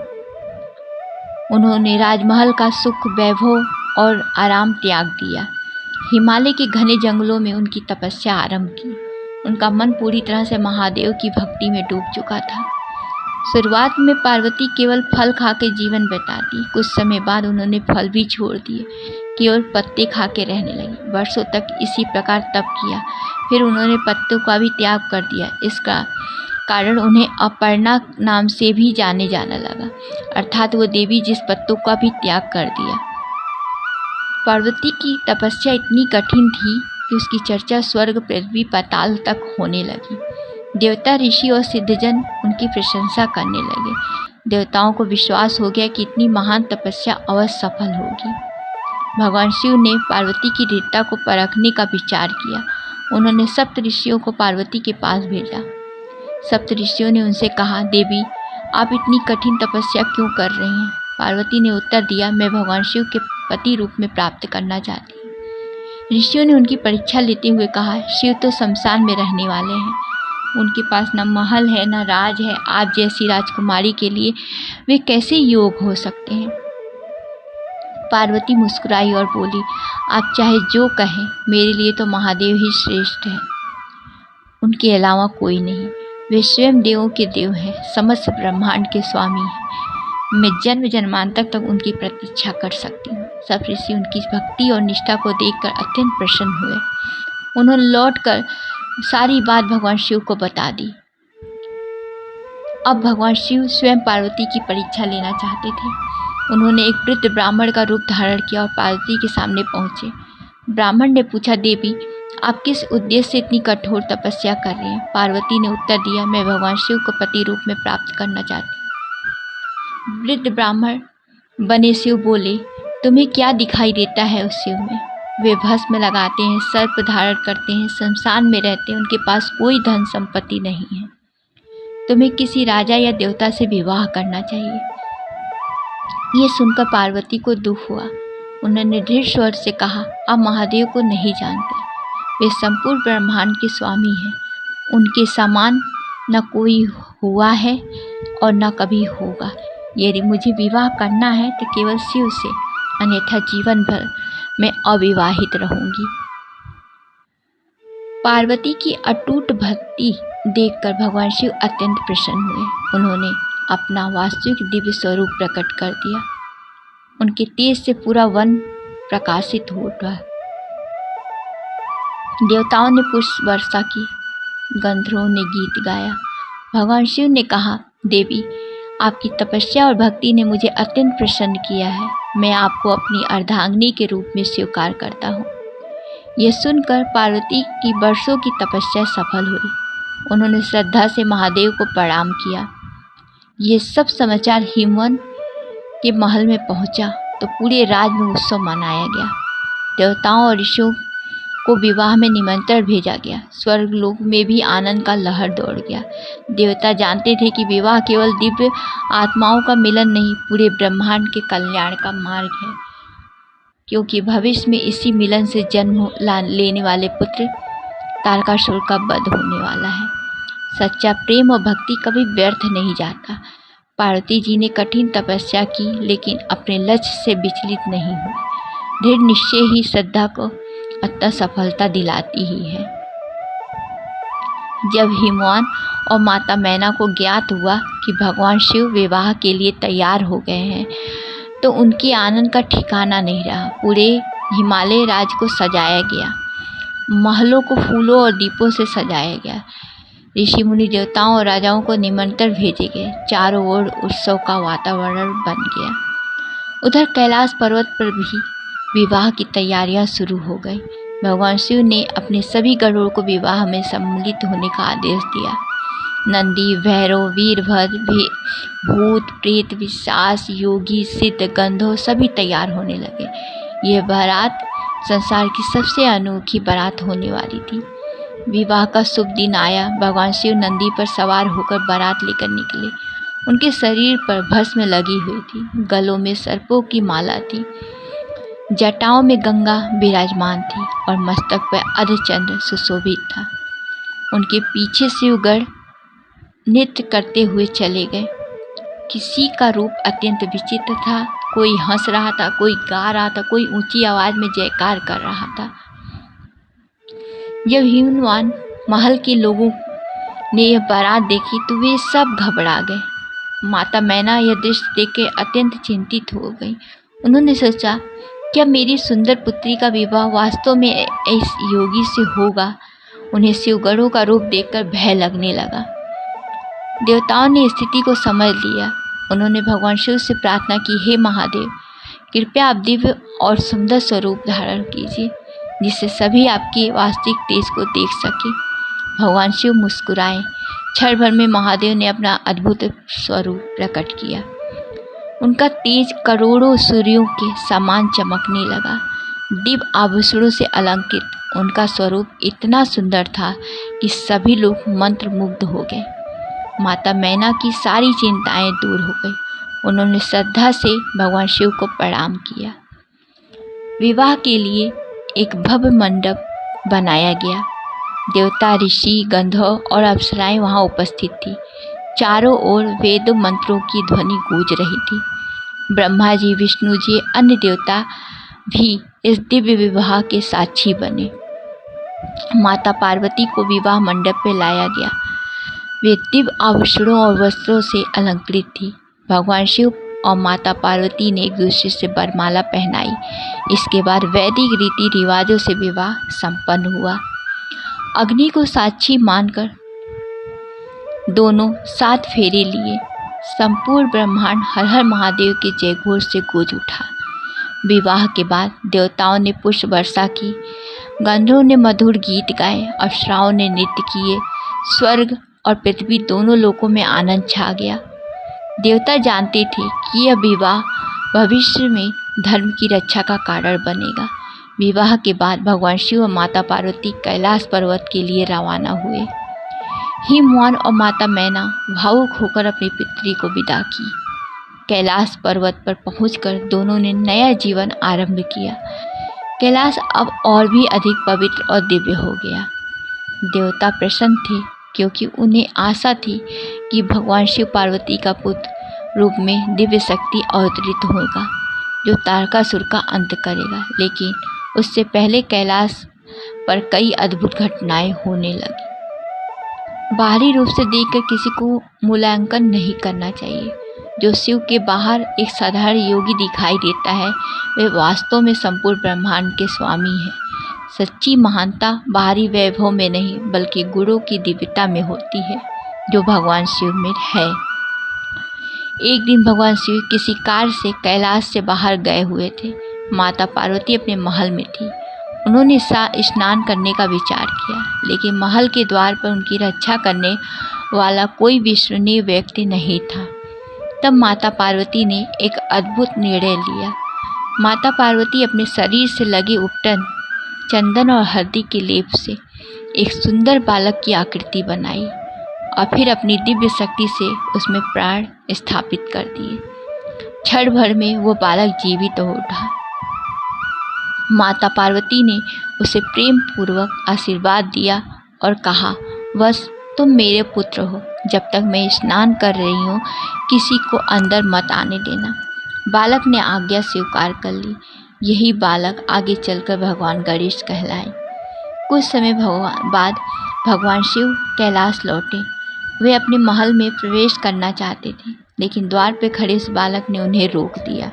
उन्होंने राजमहल का सुख, वैभव और आराम त्याग दिया। हिमालय के घने जंगलों में उनकी तपस्या आरंभ की। उनका मन पूरी तरह से महादेव की भक्ति में डूब चुका था। शुरुआत में पार्वती केवल फल खा के जीवन बिताती। कुछ समय बाद उन्होंने फल भी छोड़ दिए, केवल पत्ते खा के रहने लगी। वर्षों तक इसी प्रकार तप किया, फिर उन्होंने पत्तों का भी त्याग कर दिया। इसका कारण उन्हें अपर्णा नाम से भी जाने जाने लगा, अर्थात वो देवी जिस पत्तों का भी त्याग कर दिया। पार्वती की तपस्या इतनी कठिन थी कि उसकी चर्चा स्वर्ग, पृथ्वी, पाताल तक होने लगी। देवता, ऋषि और सिद्धजन उनकी प्रशंसा करने लगे। देवताओं को विश्वास हो गया कि इतनी महान तपस्या अवश्य सफल होगी। भगवान शिव ने पार्वती की दृढ़ता को परखने का विचार किया। उन्होंने सप्त ऋषियों को पार्वती के पास भेजा। सप्त ऋषियों ने उनसे कहा, देवी, आप इतनी कठिन तपस्या क्यों कर रही हैं? पार्वती ने उत्तर दिया, मैं भगवान शिव के पति रूप में प्राप्त करना चाहती हूँ। ऋषियों ने उनकी परीक्षा लेते हुए कहा, शिव तो शमशान में रहने वाले हैं। उनके पास न महल है, न राज है। आप जैसी राजकुमारी के लिए वे कैसे योग्य हो सकते हैं? पार्वती मुस्कुराई और बोली, आप चाहे जो कहें, मेरे लिए तो महादेव ही श्रेष्ठ है। उनके अलावा कोई नहीं। वे स्वयं देवों के देव हैं, समस्त ब्रह्मांड के स्वामी हैं। मैं जन्म जन्मांतर तक उनकी प्रतीक्षा कर सकती हूँ। सब ऋषि उनकी भक्ति और निष्ठा को देखकर अत्यंत प्रसन्न हुए। उन्होंने लौटकर सारी बात भगवान शिव को बता दी। अब भगवान शिव स्वयं पार्वती की परीक्षा लेना चाहते थे। उन्होंने एक वृद्ध ब्राह्मण का रूप धारण किया और पार्वती के सामने पहुंचे। ब्राह्मण ने पूछा, देवी, आप किस उद्देश्य से इतनी कठोर तपस्या कर रही हैं? पार्वती ने उत्तर दिया, मैं भगवान शिव को पति रूप में प्राप्त करना चाहती हूँ। वृद्ध ब्राह्मण बने शिव बोले, तुम्हें क्या दिखाई देता है उस शिव में? वे भस्म लगाते हैं, सर्प धारण करते हैं, शमशान में रहते हैं, उनके पास कोई धन संपत्ति नहीं है। तुम्हें किसी राजा या देवता से विवाह करना चाहिए। ये सुनकर पार्वती को दुख हुआ। उन्होंने दृढ़ स्वर से कहा, आप महादेव को नहीं जानते। वे संपूर्ण ब्रह्मांड के स्वामी हैं। उनके समान न कोई हुआ है और न कभी होगा। यदि मुझे विवाह करना है तो केवल शिव से, अन्यथा जीवन भर मैं अविवाहित रहूंगी। पार्वती की अटूट भक्ति देखकर भगवान शिव अत्यंत प्रसन्न हुए। उन्होंने अपना वास्तविक दिव्य स्वरूप प्रकट कर दिया। उनके तेज से पूरा वन प्रकाशित हो उठा। देवताओं ने पुष्प वर्षा की, गंधर्वों ने गीत गाया। भगवान शिव ने कहा, देवी, आपकी तपस्या और भक्ति ने मुझे अत्यंत प्रसन्न किया है। मैं आपको अपनी अर्धांगिनी के रूप में स्वीकार करता हूँ। यह सुनकर पार्वती की वर्षों की तपस्या सफल हुई। उन्होंने श्रद्धा से महादेव को प्रणाम किया। ये सब समाचार हिमवन के महल में पहुंचा तो पूरे राज में उत्सव मनाया गया। देवताओं और ऋषियों को विवाह में निमंत्रण भेजा गया। स्वर्गलोक में भी आनंद का लहर दौड़ गया। देवता जानते थे कि विवाह केवल दिव्य आत्माओं का मिलन नहीं, पूरे ब्रह्मांड के कल्याण का मार्ग है, क्योंकि भविष्य में इसी मिलन से जन्म लेने वाले पुत्र तारकासुर का वध होने वाला है। सच्चा प्रेम और भक्ति कभी व्यर्थ नहीं जाता। पार्वती जी ने कठिन तपस्या की, लेकिन अपने लक्ष्य से विचलित नहीं हुई। दृढ़ निश्चय ही श्रद्धा को अतः सफलता दिलाती ही है। जब हिमवान और माता मैना को ज्ञात हुआ कि भगवान शिव विवाह के लिए तैयार हो गए हैं, तो उनके आनंद का ठिकाना नहीं रहा। पूरे हिमालय राज को सजाया गया। महलों को फूलों और दीपों से सजाया गया। ऋषि मुनि, देवताओं और राजाओं को निमंत्रण भेजे गए। चारों ओर उत्सव का वातावरण बन गया। उधर कैलाश पर्वत पर भी विवाह की तैयारियां शुरू हो गई। भगवान शिव ने अपने सभी गरुड़ों को विवाह में सम्मिलित होने का आदेश दिया। नंदी, भैरव, वीरभद्र, भूत, प्रेत, पिशाच, योगी, सिद्ध, गंधर्व सभी तैयार होने लगे। यह बारात संसार की सबसे अनोखी बारात होने वाली थी। विवाह का शुभ दिन आया। भगवान शिव नंदी पर सवार होकर बारात लेकर निकले। उनके शरीर पर भस्म लगी हुई थी, गलों में सर्पों की माला थी, जटाओं में गंगा विराजमान थी और मस्तक पर अर्धचंद्र सुशोभित था। उनके पीछे शिवगण नृत्य करते हुए चले गए। किसी का रूप अत्यंत विचित्र था, कोई हंस रहा था, कोई गा रहा था, कोई ऊंची आवाज में जयकार कर रहा था। जब हिमवान महल के लोगों ने यह बारात देखी तो वे सब घबरा गए। माता मैना यह दृश्य देखकर अत्यंत चिंतित हो गई। उन्होंने सोचा, क्या मेरी सुंदर पुत्री का विवाह वास्तव में इस योगी से होगा? उन्हें शिवगणों का रूप देखकर भय लगने लगा। देवताओं ने स्थिति को समझ लिया। उन्होंने भगवान शिव से प्रार्थना की, हे महादेव, कृपया आप दिव्य और सुंदर स्वरूप धारण कीजिए, जिससे सभी आपकी वास्तविक तेज को देख सके। भगवान शिव मुस्कुराए। क्षण भर में महादेव ने अपना अद्भुत स्वरूप प्रकट किया। उनका तेज करोड़ों सूर्यों के समान चमकने लगा। दिव्य आभूषणों से अलंकृत उनका स्वरूप इतना सुंदर था कि सभी लोग मंत्रमुग्ध हो गए। माता मैना की सारी चिंताएं दूर हो गई। उन्होंने श्रद्धा से भगवान शिव को प्रणाम किया। विवाह के लिए एक भव्य मंडप बनाया गया। देवता, ऋषि, गंधर्व और अप्सराएं वहां उपस्थित थी। चारों ओर वेद मंत्रों की ध्वनि गूंज रही थी। ब्रह्मा जी, विष्णु जी, अन्य देवता भी इस दिव्य विवाह के साक्षी बने। माता पार्वती को विवाह मंडप पे लाया गया। वे दिव्य आभूषणों और वस्त्रों से अलंकृत थी। भगवान शिव और माता पार्वती ने एक दूसरे से वरमाला पहनाई। इसके बाद वैदिक रीति रिवाजों से विवाह संपन्न हुआ। अग्नि को साक्षी मानकर दोनों 7 फेरे लिए। संपूर्ण ब्रह्मांड हर हर महादेव के जयघोष से गूंज उठा। विवाह के बाद देवताओं ने पुष्प वर्षा की, गंधर्वों ने मधुर गीत गाए, अप्सराओं ने नृत्य किए। स्वर्ग और पृथ्वी दोनों लोकों में आनंद छा गया। देवता जानते थे कि यह विवाह भविष्य में धर्म की रक्षा का कारण बनेगा। विवाह के बाद भगवान शिव और माता पार्वती कैलाश पर्वत के लिए रवाना हुए। हिमवान और माता मैना भावुक होकर अपनी पुत्री को विदा की। कैलाश पर्वत पर पहुंचकर दोनों ने नया जीवन आरंभ किया। कैलाश अब और भी अधिक पवित्र और दिव्य हो गया। देवता प्रसन्न थे क्योंकि उन्हें आशा थी कि भगवान शिव पार्वती का पुत्र रूप में दिव्य शक्ति अवतरित होगा जो तारकासुर का अंत करेगा। लेकिन उससे पहले कैलाश पर कई अद्भुत घटनाएं होने लगी। बाहरी रूप से देखकर किसी को मूल्यांकन नहीं करना चाहिए। जो शिव के बाहर एक साधारण योगी दिखाई देता है, वे वास्तव में संपूर्ण ब्रह्मांड के स्वामी हैं। सच्ची महानता बाहरी वैभव में नहीं बल्कि गुणों की दिव्यता में होती है, जो भगवान शिव में है। एक दिन भगवान शिव किसी कार्य से कैलाश से बाहर गए हुए थे। माता पार्वती अपने महल में थी। उन्होंने स्नान करने का विचार किया, लेकिन महल के द्वार पर उनकी रक्षा करने वाला कोई विश्वसनीय व्यक्ति नहीं था। तब माता पार्वती ने एक अद्भुत निर्णय लिया। माता पार्वती अपने शरीर से लगे उपटन, चंदन और हल्दी के लेप से एक सुंदर बालक की आकृति बनाई और फिर अपनी दिव्य शक्ति से उसमें प्राण स्थापित कर दिए। क्षण भर में वो बालक जीवित हो उठा। माता पार्वती ने उसे प्रेम पूर्वक आशीर्वाद दिया और कहा, बस तुम मेरे पुत्र हो। जब तक मैं स्नान कर रही हूँ, किसी को अंदर मत आने देना। बालक ने आज्ञा स्वीकार कर ली। यही बालक आगे चलकर भगवान गणेश कहलाए। कुछ समय बाद भगवान शिव कैलाश लौटे। वे अपने महल में प्रवेश करना चाहते थे, लेकिन द्वार पर खड़े उस बालक ने उन्हें रोक दिया।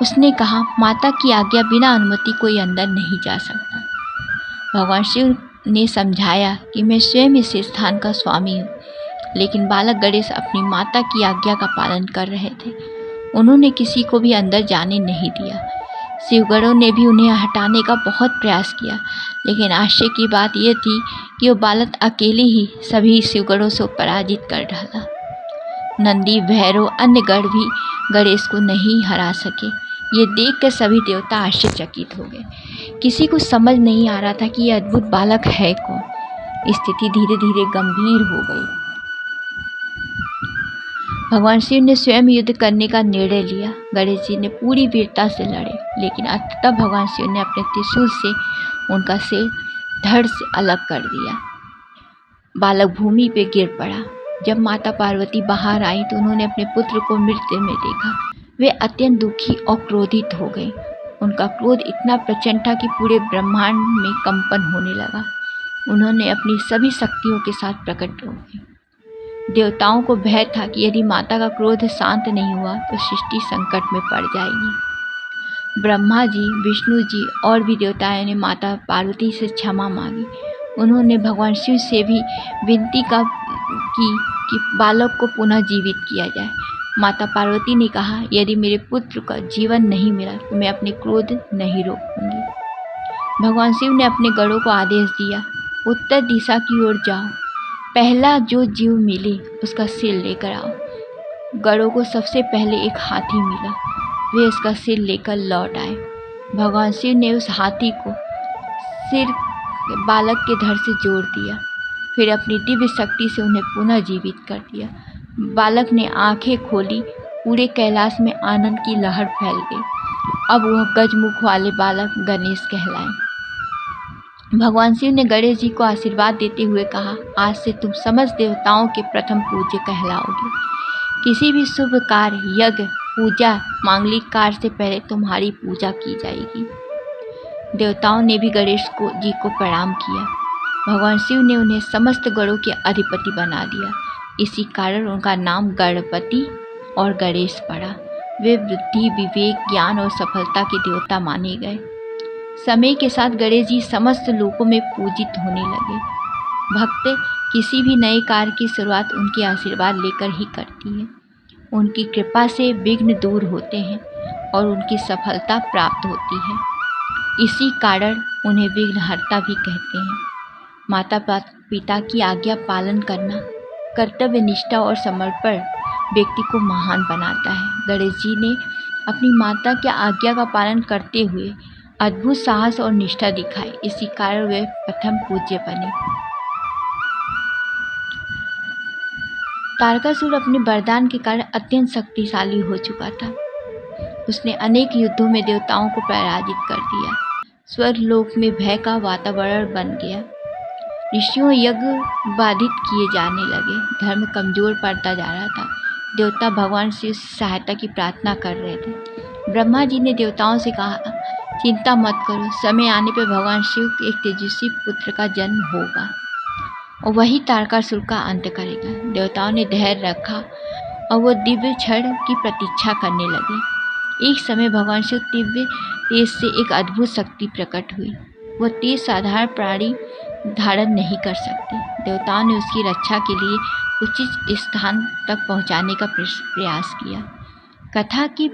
उसने कहा, माता की आज्ञा बिना अनुमति कोई अंदर नहीं जा सकता। भगवान शिव ने समझाया कि मैं स्वयं इस स्थान का स्वामी हूँ, लेकिन बालक गणेश अपनी माता की आज्ञा का पालन कर रहे थे। उन्होंने किसी को भी अंदर जाने नहीं दिया। शिवगणों ने भी उन्हें हटाने का बहुत प्रयास किया, लेकिन आश्चर्य की बात यह थी कि वो बालक अकेले ही सभी शिवगणों से पराजित कर डाला। नंदी, भैरव, अन्य गण भी गणेश को नहीं हरा सके। ये देखकर सभी देवता आश्चर्यचकित हो गए। किसी को समझ नहीं आ रहा था कि यह अद्भुत बालक है कौन। स्थिति धीरे धीरे गंभीर हो गई। भगवान शिव ने स्वयं युद्ध करने का निर्णय लिया। गणेश जी ने पूरी वीरता से लड़े, लेकिन अंततः भगवान शिव ने अपने त्रिशूल से उनका सिर धड़ से अलग कर दिया। बालक भूमि पे गिर पड़ा। जब माता पार्वती बाहर आई तो उन्होंने अपने पुत्र को मृत्यु में देखा। वे अत्यंत दुखी और क्रोधित हो गई। उनका क्रोध इतना प्रचंड था कि पूरे ब्रह्मांड में कंपन होने लगा। उन्होंने अपनी सभी शक्तियों के साथ प्रकट हो गई। देवताओं को भय था कि यदि माता का क्रोध शांत नहीं हुआ तो सृष्टि संकट में पड़ जाएगी। ब्रह्मा जी, विष्णु जी और भी देवताओं ने माता पार्वती से क्षमा मांगी। उन्होंने भगवान शिव से भी विनती की कि बालक को पुनः जीवित किया जाए। माता पार्वती ने कहा, यदि मेरे पुत्र का जीवन नहीं मिला तो मैं अपने क्रोध नहीं रोकूंगी। भगवान शिव ने अपने गणों को आदेश दिया, उत्तर दिशा की ओर जाओ, पहला जो जीव मिले उसका सिर लेकर आओ। गणों को सबसे पहले एक हाथी मिला। वे उसका सिर लेकर लौट आए। भगवान शिव ने उस हाथी को सिर बालक के धड़ से जोड़ दिया, फिर अपनी दिव्य शक्ति से उन्हें पुनः जीवित कर दिया। बालक ने आंखें खोली। पूरे कैलाश में आनंद की लहर फैल गई। अब वह गजमुख वाले बालक गणेश कहलाए। भगवान शिव ने गणेश जी को आशीर्वाद देते हुए कहा, आज से तुम समस्त देवताओं के प्रथम पूज्य कहलाओगे। किसी भी शुभ कार्य, यज्ञ, पूजा, मांगलिक कार्य से पहले तुम्हारी पूजा की जाएगी। देवताओं ने भी गणेश जी को प्रणाम किया। भगवान शिव ने उन्हें समस्त गणों के अधिपति बना दिया। इसी कारण उनका नाम गणपति और गणेश पड़ा। वे बुद्धि, विवेक, ज्ञान और सफलता के देवता माने गए। समय के साथ गणेश जी समस्त लोकों में पूजित होने लगे। भक्त किसी भी नए कार्य की शुरुआत उनके आशीर्वाद लेकर ही करती है। उनकी कृपा से विघ्न दूर होते हैं और उनकी सफलता प्राप्त होती है। इसी कारण उन्हें विघ्नहर्ता भी कहते हैं। माता पिता की आज्ञा पालन करना, कर्तव्य निष्ठा और समर्पण व्यक्ति को महान बनाता है। गणेश जी ने अपनी माता की आज्ञा का पालन करते हुए अद्भुत साहस और निष्ठा दिखाई। इसी कारण वे प्रथम पूज्य बने। तारकासुर अपने वरदान के कारण अत्यंत शक्तिशाली हो चुका था। उसने अनेक युद्धों में देवताओं को पराजित कर दिया। स्वर्गलोक में भय का वातावरण बन गया। ऋषियों यज्ञ बाधित किए जाने लगे। धर्म कमजोर पड़ता जा रहा था। देवता भगवान शिव से सहायता की प्रार्थना कर रहे थे। ब्रह्मा जी ने देवताओं से कहा, चिंता मत करो, समय आने पर भगवान शिव के एक तेजस्वी पुत्र का जन्म होगा और वही तारकासुर का अंत करेगा। देवताओं ने धैर्य रखा और वो दिव्य क्षण की प्रतीक्षा करने लगे। एक समय भगवान शिव दिव्य तेज से एक अद्भुत शक्ति प्रकट हुई। वह तेज साधारण प्राणी धारण नहीं कर सकते। देवताओं ने उसकी रक्षा के लिए उचित स्थान तक पहुंचाने का प्रयास किया। कथा के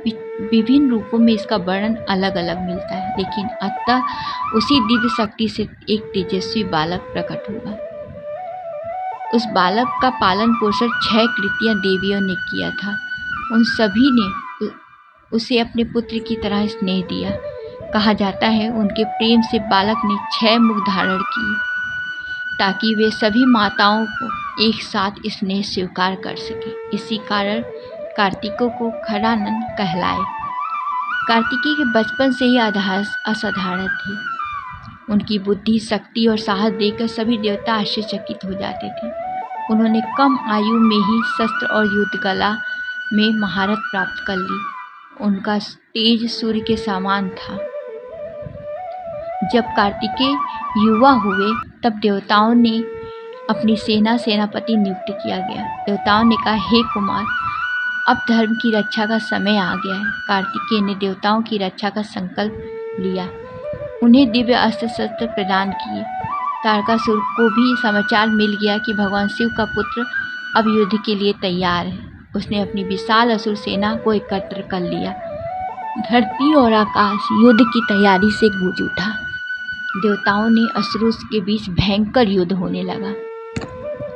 विभिन्न रूपों में इसका वर्णन अलग अलग मिलता है, लेकिन अंततः उसी दिव्य शक्ति से एक तेजस्वी बालक प्रकट हुआ। उस बालक का पालन पोषण 6 कृतियां देवियों ने किया था। उन सभी ने उसे अपने पुत्र की तरह स्नेह दिया। कहा जाता है उनके प्रेम से बालक ने 6 मुख धारण किए ताकि वे सभी माताओं को एक साथ स्नेह स्वीकार कर सके। इसी कारण कार्तिकों को खरानन कहलाए। कार्तिकेय के बचपन से ही असाधारण थे। उनकी बुद्धि, शक्ति और साहस देखकर सभी देवता आश्चर्यचकित हो जाते थे। उन्होंने कम आयु में ही शस्त्र और युद्ध कला में महारत प्राप्त कर ली। उनका तेज सूर्य के समान था। जब कार्तिकेय युवा हुए तब देवताओं ने अपनी सेनापति नियुक्त किया गया। देवताओं ने कहा, हे कुमार, अब धर्म की रक्षा का समय आ गया है। कार्तिकेय ने देवताओं की रक्षा का संकल्प लिया। उन्हें दिव्य अस्त्र शस्त्र प्रदान किए। तारकासुर को भी समाचार मिल गया कि भगवान शिव का पुत्र अब युद्ध के लिए तैयार है। उसने अपनी विशाल असुर सेना को एकत्र कर लिया। धरती और आकाश युद्ध की तैयारी से गूंज उठा। देवताओं ने असुरों के बीच भयंकर युद्ध होने लगा।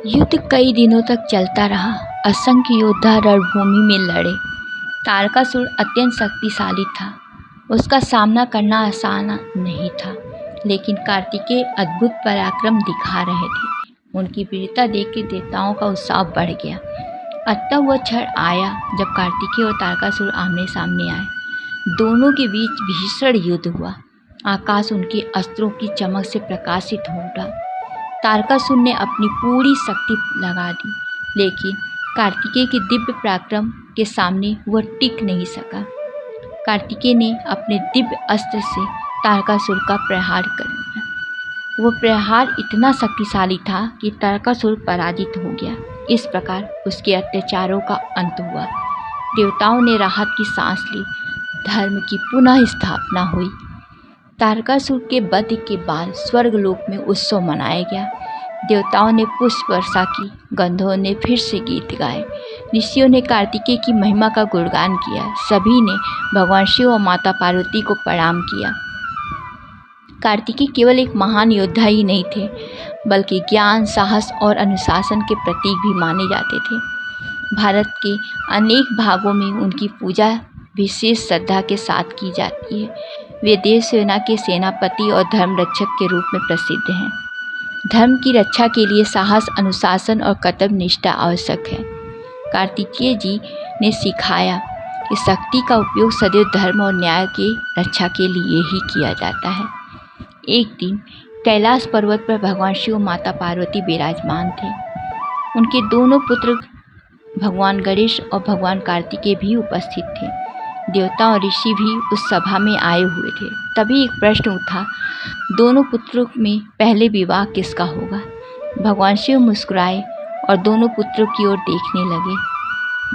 युद्ध कई दिनों तक चलता रहा। असंख्य योद्धा रणभूमि में लड़े। तारकासुर अत्यंत शक्तिशाली था। उसका सामना करना आसान नहीं था, लेकिन कार्तिकेय अद्भुत पराक्रम दिखा रहे थे। उनकी वीरता देख के देवताओं का उत्साह बढ़ गया। अतः वह क्षण आया जब कार्तिकेय और तारकासुर आमने सामने आए। दोनों के बीच भीषण युद्ध हुआ। आकाश उनके अस्त्रों की चमक से प्रकाशित हो उठा। तारकासुर ने अपनी पूरी शक्ति लगा दी, लेकिन कार्तिकेय के दिव्य पराक्रम के सामने वह टिक नहीं सका। कार्तिकेय ने अपने दिव्य अस्त्र से तारकासुर का प्रहार कर दिया। वह प्रहार इतना शक्तिशाली था कि तारकासुर पराजित हो गया। इस प्रकार उसके अत्याचारों का अंत हुआ। देवताओं ने राहत की सांस ली। धर्म की पुनः स्थापना हुई। तारकासुर के वध के बाद स्वर्गलोक में उत्सव मनाया गया। देवताओं ने पुष्प वर्षा की, गंधर्वों ने फिर से गीत गाए, ऋषियों ने कार्तिकेय की महिमा का गुणगान किया। सभी ने भगवान शिव और माता पार्वती को प्रणाम किया। कार्तिकेय केवल एक महान योद्धा ही नहीं थे, बल्कि ज्ञान, साहस और अनुशासन के प्रतीक भी माने जाते थे। भारत के अनेक भागों में उनकी पूजा विशेष श्रद्धा के साथ की जाती है। वे देव सेना के सेनापति और धर्म रक्षक के रूप में प्रसिद्ध हैं। धर्म की रक्षा के लिए साहस, अनुशासन और कर्तव्य निष्ठा आवश्यक है। कार्तिकेय जी ने सिखाया कि शक्ति का उपयोग सदैव धर्म और न्याय की रक्षा के लिए ही किया जाता है। एक दिन कैलाश पर्वत पर भगवान शिव और माता पार्वती विराजमान थे। उनके दोनों पुत्र भगवान गणेश और भगवान कार्तिकेय भी उपस्थित थे। देवता और ऋषि भी उस सभा में आए हुए थे। तभी एक प्रश्न उठा, दोनों पुत्रों में पहले विवाह किसका होगा? भगवान शिव मुस्कुराए और दोनों पुत्रों की ओर देखने लगे।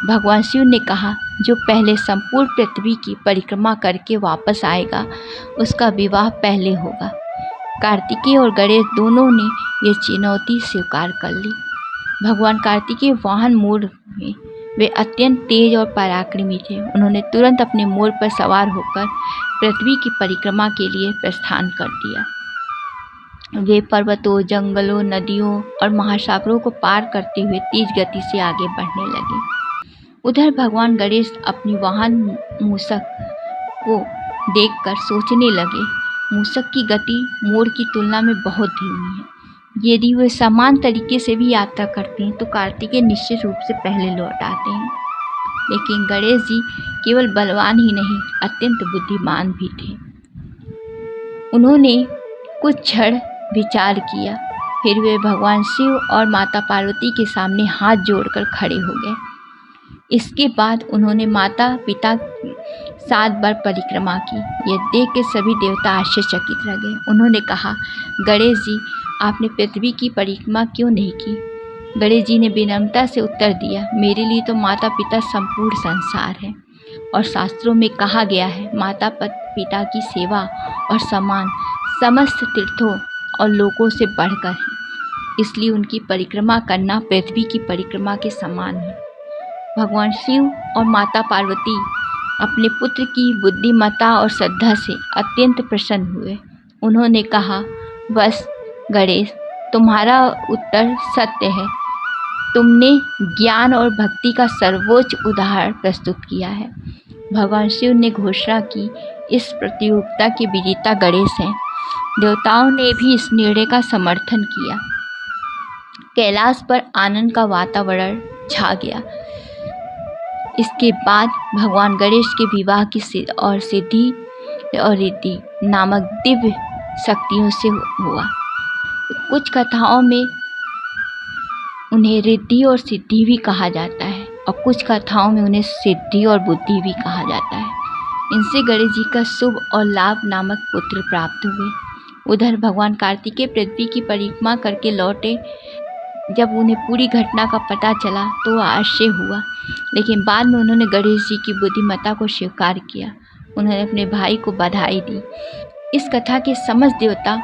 भगवान शिव ने कहा, जो पहले संपूर्ण पृथ्वी की परिक्रमा करके वापस आएगा, उसका विवाह पहले होगा। कार्तिकेय और गणेश दोनों ने ये चुनौती स्वीकार कर ली। भगवान कार्तिकेय वाहन मोर में वे अत्यंत तेज और पराक्रमी थे। उन्होंने तुरंत अपने मोर पर सवार होकर पृथ्वी की परिक्रमा के लिए प्रस्थान कर दिया। वे पर्वतों, जंगलों, नदियों और महासागरों को पार करते हुए तेज गति से आगे बढ़ने लगे। उधर भगवान गणेश अपनी वाहन मूषक को देखकर सोचने लगे, मूषक की गति मोर की तुलना में बहुत धीमी है। यदि वे समान तरीके से भी यात्रा करते हैं तो कार्तिकेय निश्चित रूप से पहले लौट आते हैं। लेकिन गणेश जी केवल बलवान ही नहीं, अत्यंत बुद्धिमान भी थे। उन्होंने कुछ क्षण विचार किया, फिर वे भगवान शिव और माता पार्वती के सामने हाथ जोड़कर खड़े हो गए। इसके बाद उन्होंने माता पिता की 7 बार परिक्रमा की। यह देख के सभी देवता आश्चर्यचकित रह गए। उन्होंने कहा, गणेश जी, आपने पृथ्वी की परिक्रमा क्यों नहीं की? गणेश जी ने विनम्रता से उत्तर दिया, मेरे लिए तो माता पिता संपूर्ण संसार है और शास्त्रों में कहा गया है, माता पिता की सेवा और सम्मान समस्त तीर्थों और लोकों से बढ़कर है। इसलिए उनकी परिक्रमा करना पृथ्वी की परिक्रमा के समान है। भगवान शिव और माता पार्वती अपने पुत्र की बुद्धिमत्ता और श्रद्धा से अत्यंत प्रसन्न हुए। उन्होंने कहा, बस गणेश, तुम्हारा उत्तर सत्य है। तुमने ज्ञान और भक्ति का सर्वोच्च उदाहरण प्रस्तुत किया है। भगवान शिव ने घोषणा की, इस प्रतियोगिता के विजेता गणेश हैं। देवताओं ने भी इस निर्णय का समर्थन किया। कैलाश पर आनंद का वातावरण छा गया। इसके बाद भगवान गणेश के विवाह की सिद्धि और रिद्धि नामक दिव्य शक्तियों से हुआ। कुछ कथाओं में उन्हें रिद्धि और सिद्धि भी कहा जाता है और कुछ कथाओं में उन्हें सिद्धि और बुद्धि भी कहा जाता है। इनसे गणेश जी का शुभ और लाभ नामक पुत्र प्राप्त हुए। उधर भगवान कार्तिकेय पृथ्वी की परिक्रमा करके लौटे। जब उन्हें पूरी घटना का पता चला तो आश्चर्य हुआ, लेकिन बाद में उन्होंने गणेश जी की बुद्धिमत्ता को स्वीकार किया। उन्होंने अपने भाई को बधाई दी। इस कथा के समस्त देवता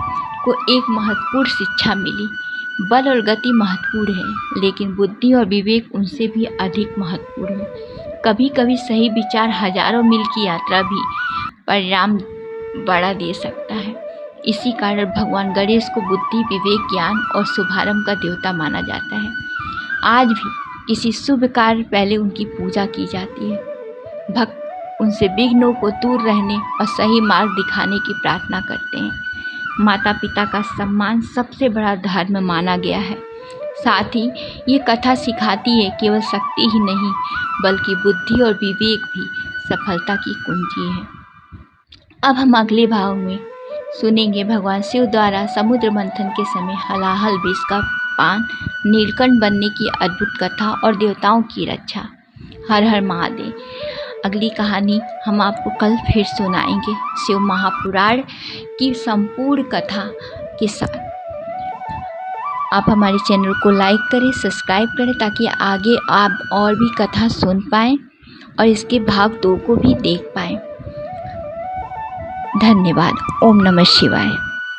को एक महत्वपूर्ण शिक्षा मिली। बल और गति महत्वपूर्ण है, लेकिन बुद्धि और विवेक उनसे भी अधिक महत्वपूर्ण है। कभी कभी सही विचार हजारों मील की यात्रा भी परिणाम बड़ा दे सकता है। इसी कारण भगवान गणेश को बुद्धि, विवेक, ज्ञान और शुभारंभ का देवता माना जाता है। आज भी किसी शुभ कार्य पहले उनकी पूजा की जाती है। भक्त उनसे विघ्नों को दूर रहने और सही मार्ग दिखाने की प्रार्थना करते हैं। माता पिता का सम्मान सबसे बड़ा धर्म माना गया है। साथ ही ये कथा सिखाती है केवल शक्ति ही नहीं बल्कि बुद्धि और विवेक भी सफलता की कुंजी है। अब हम अगले भाग में सुनेंगे भगवान शिव द्वारा समुद्र मंथन के समय हलाहल विष का पान नीलकंठ बनने की अद्भुत कथा और देवताओं की रक्षा। हर हर महादेव। अगली कहानी हम आपको कल फिर सुनाएंगे शिव महापुराण की संपूर्ण कथा के साथ। आप हमारे चैनल को लाइक करें, सब्सक्राइब करें ताकि आगे आप और भी कथा सुन पाएँ और इसके भाग 2 को भी देख पाएँ। धन्यवाद। ओम नमः शिवाय।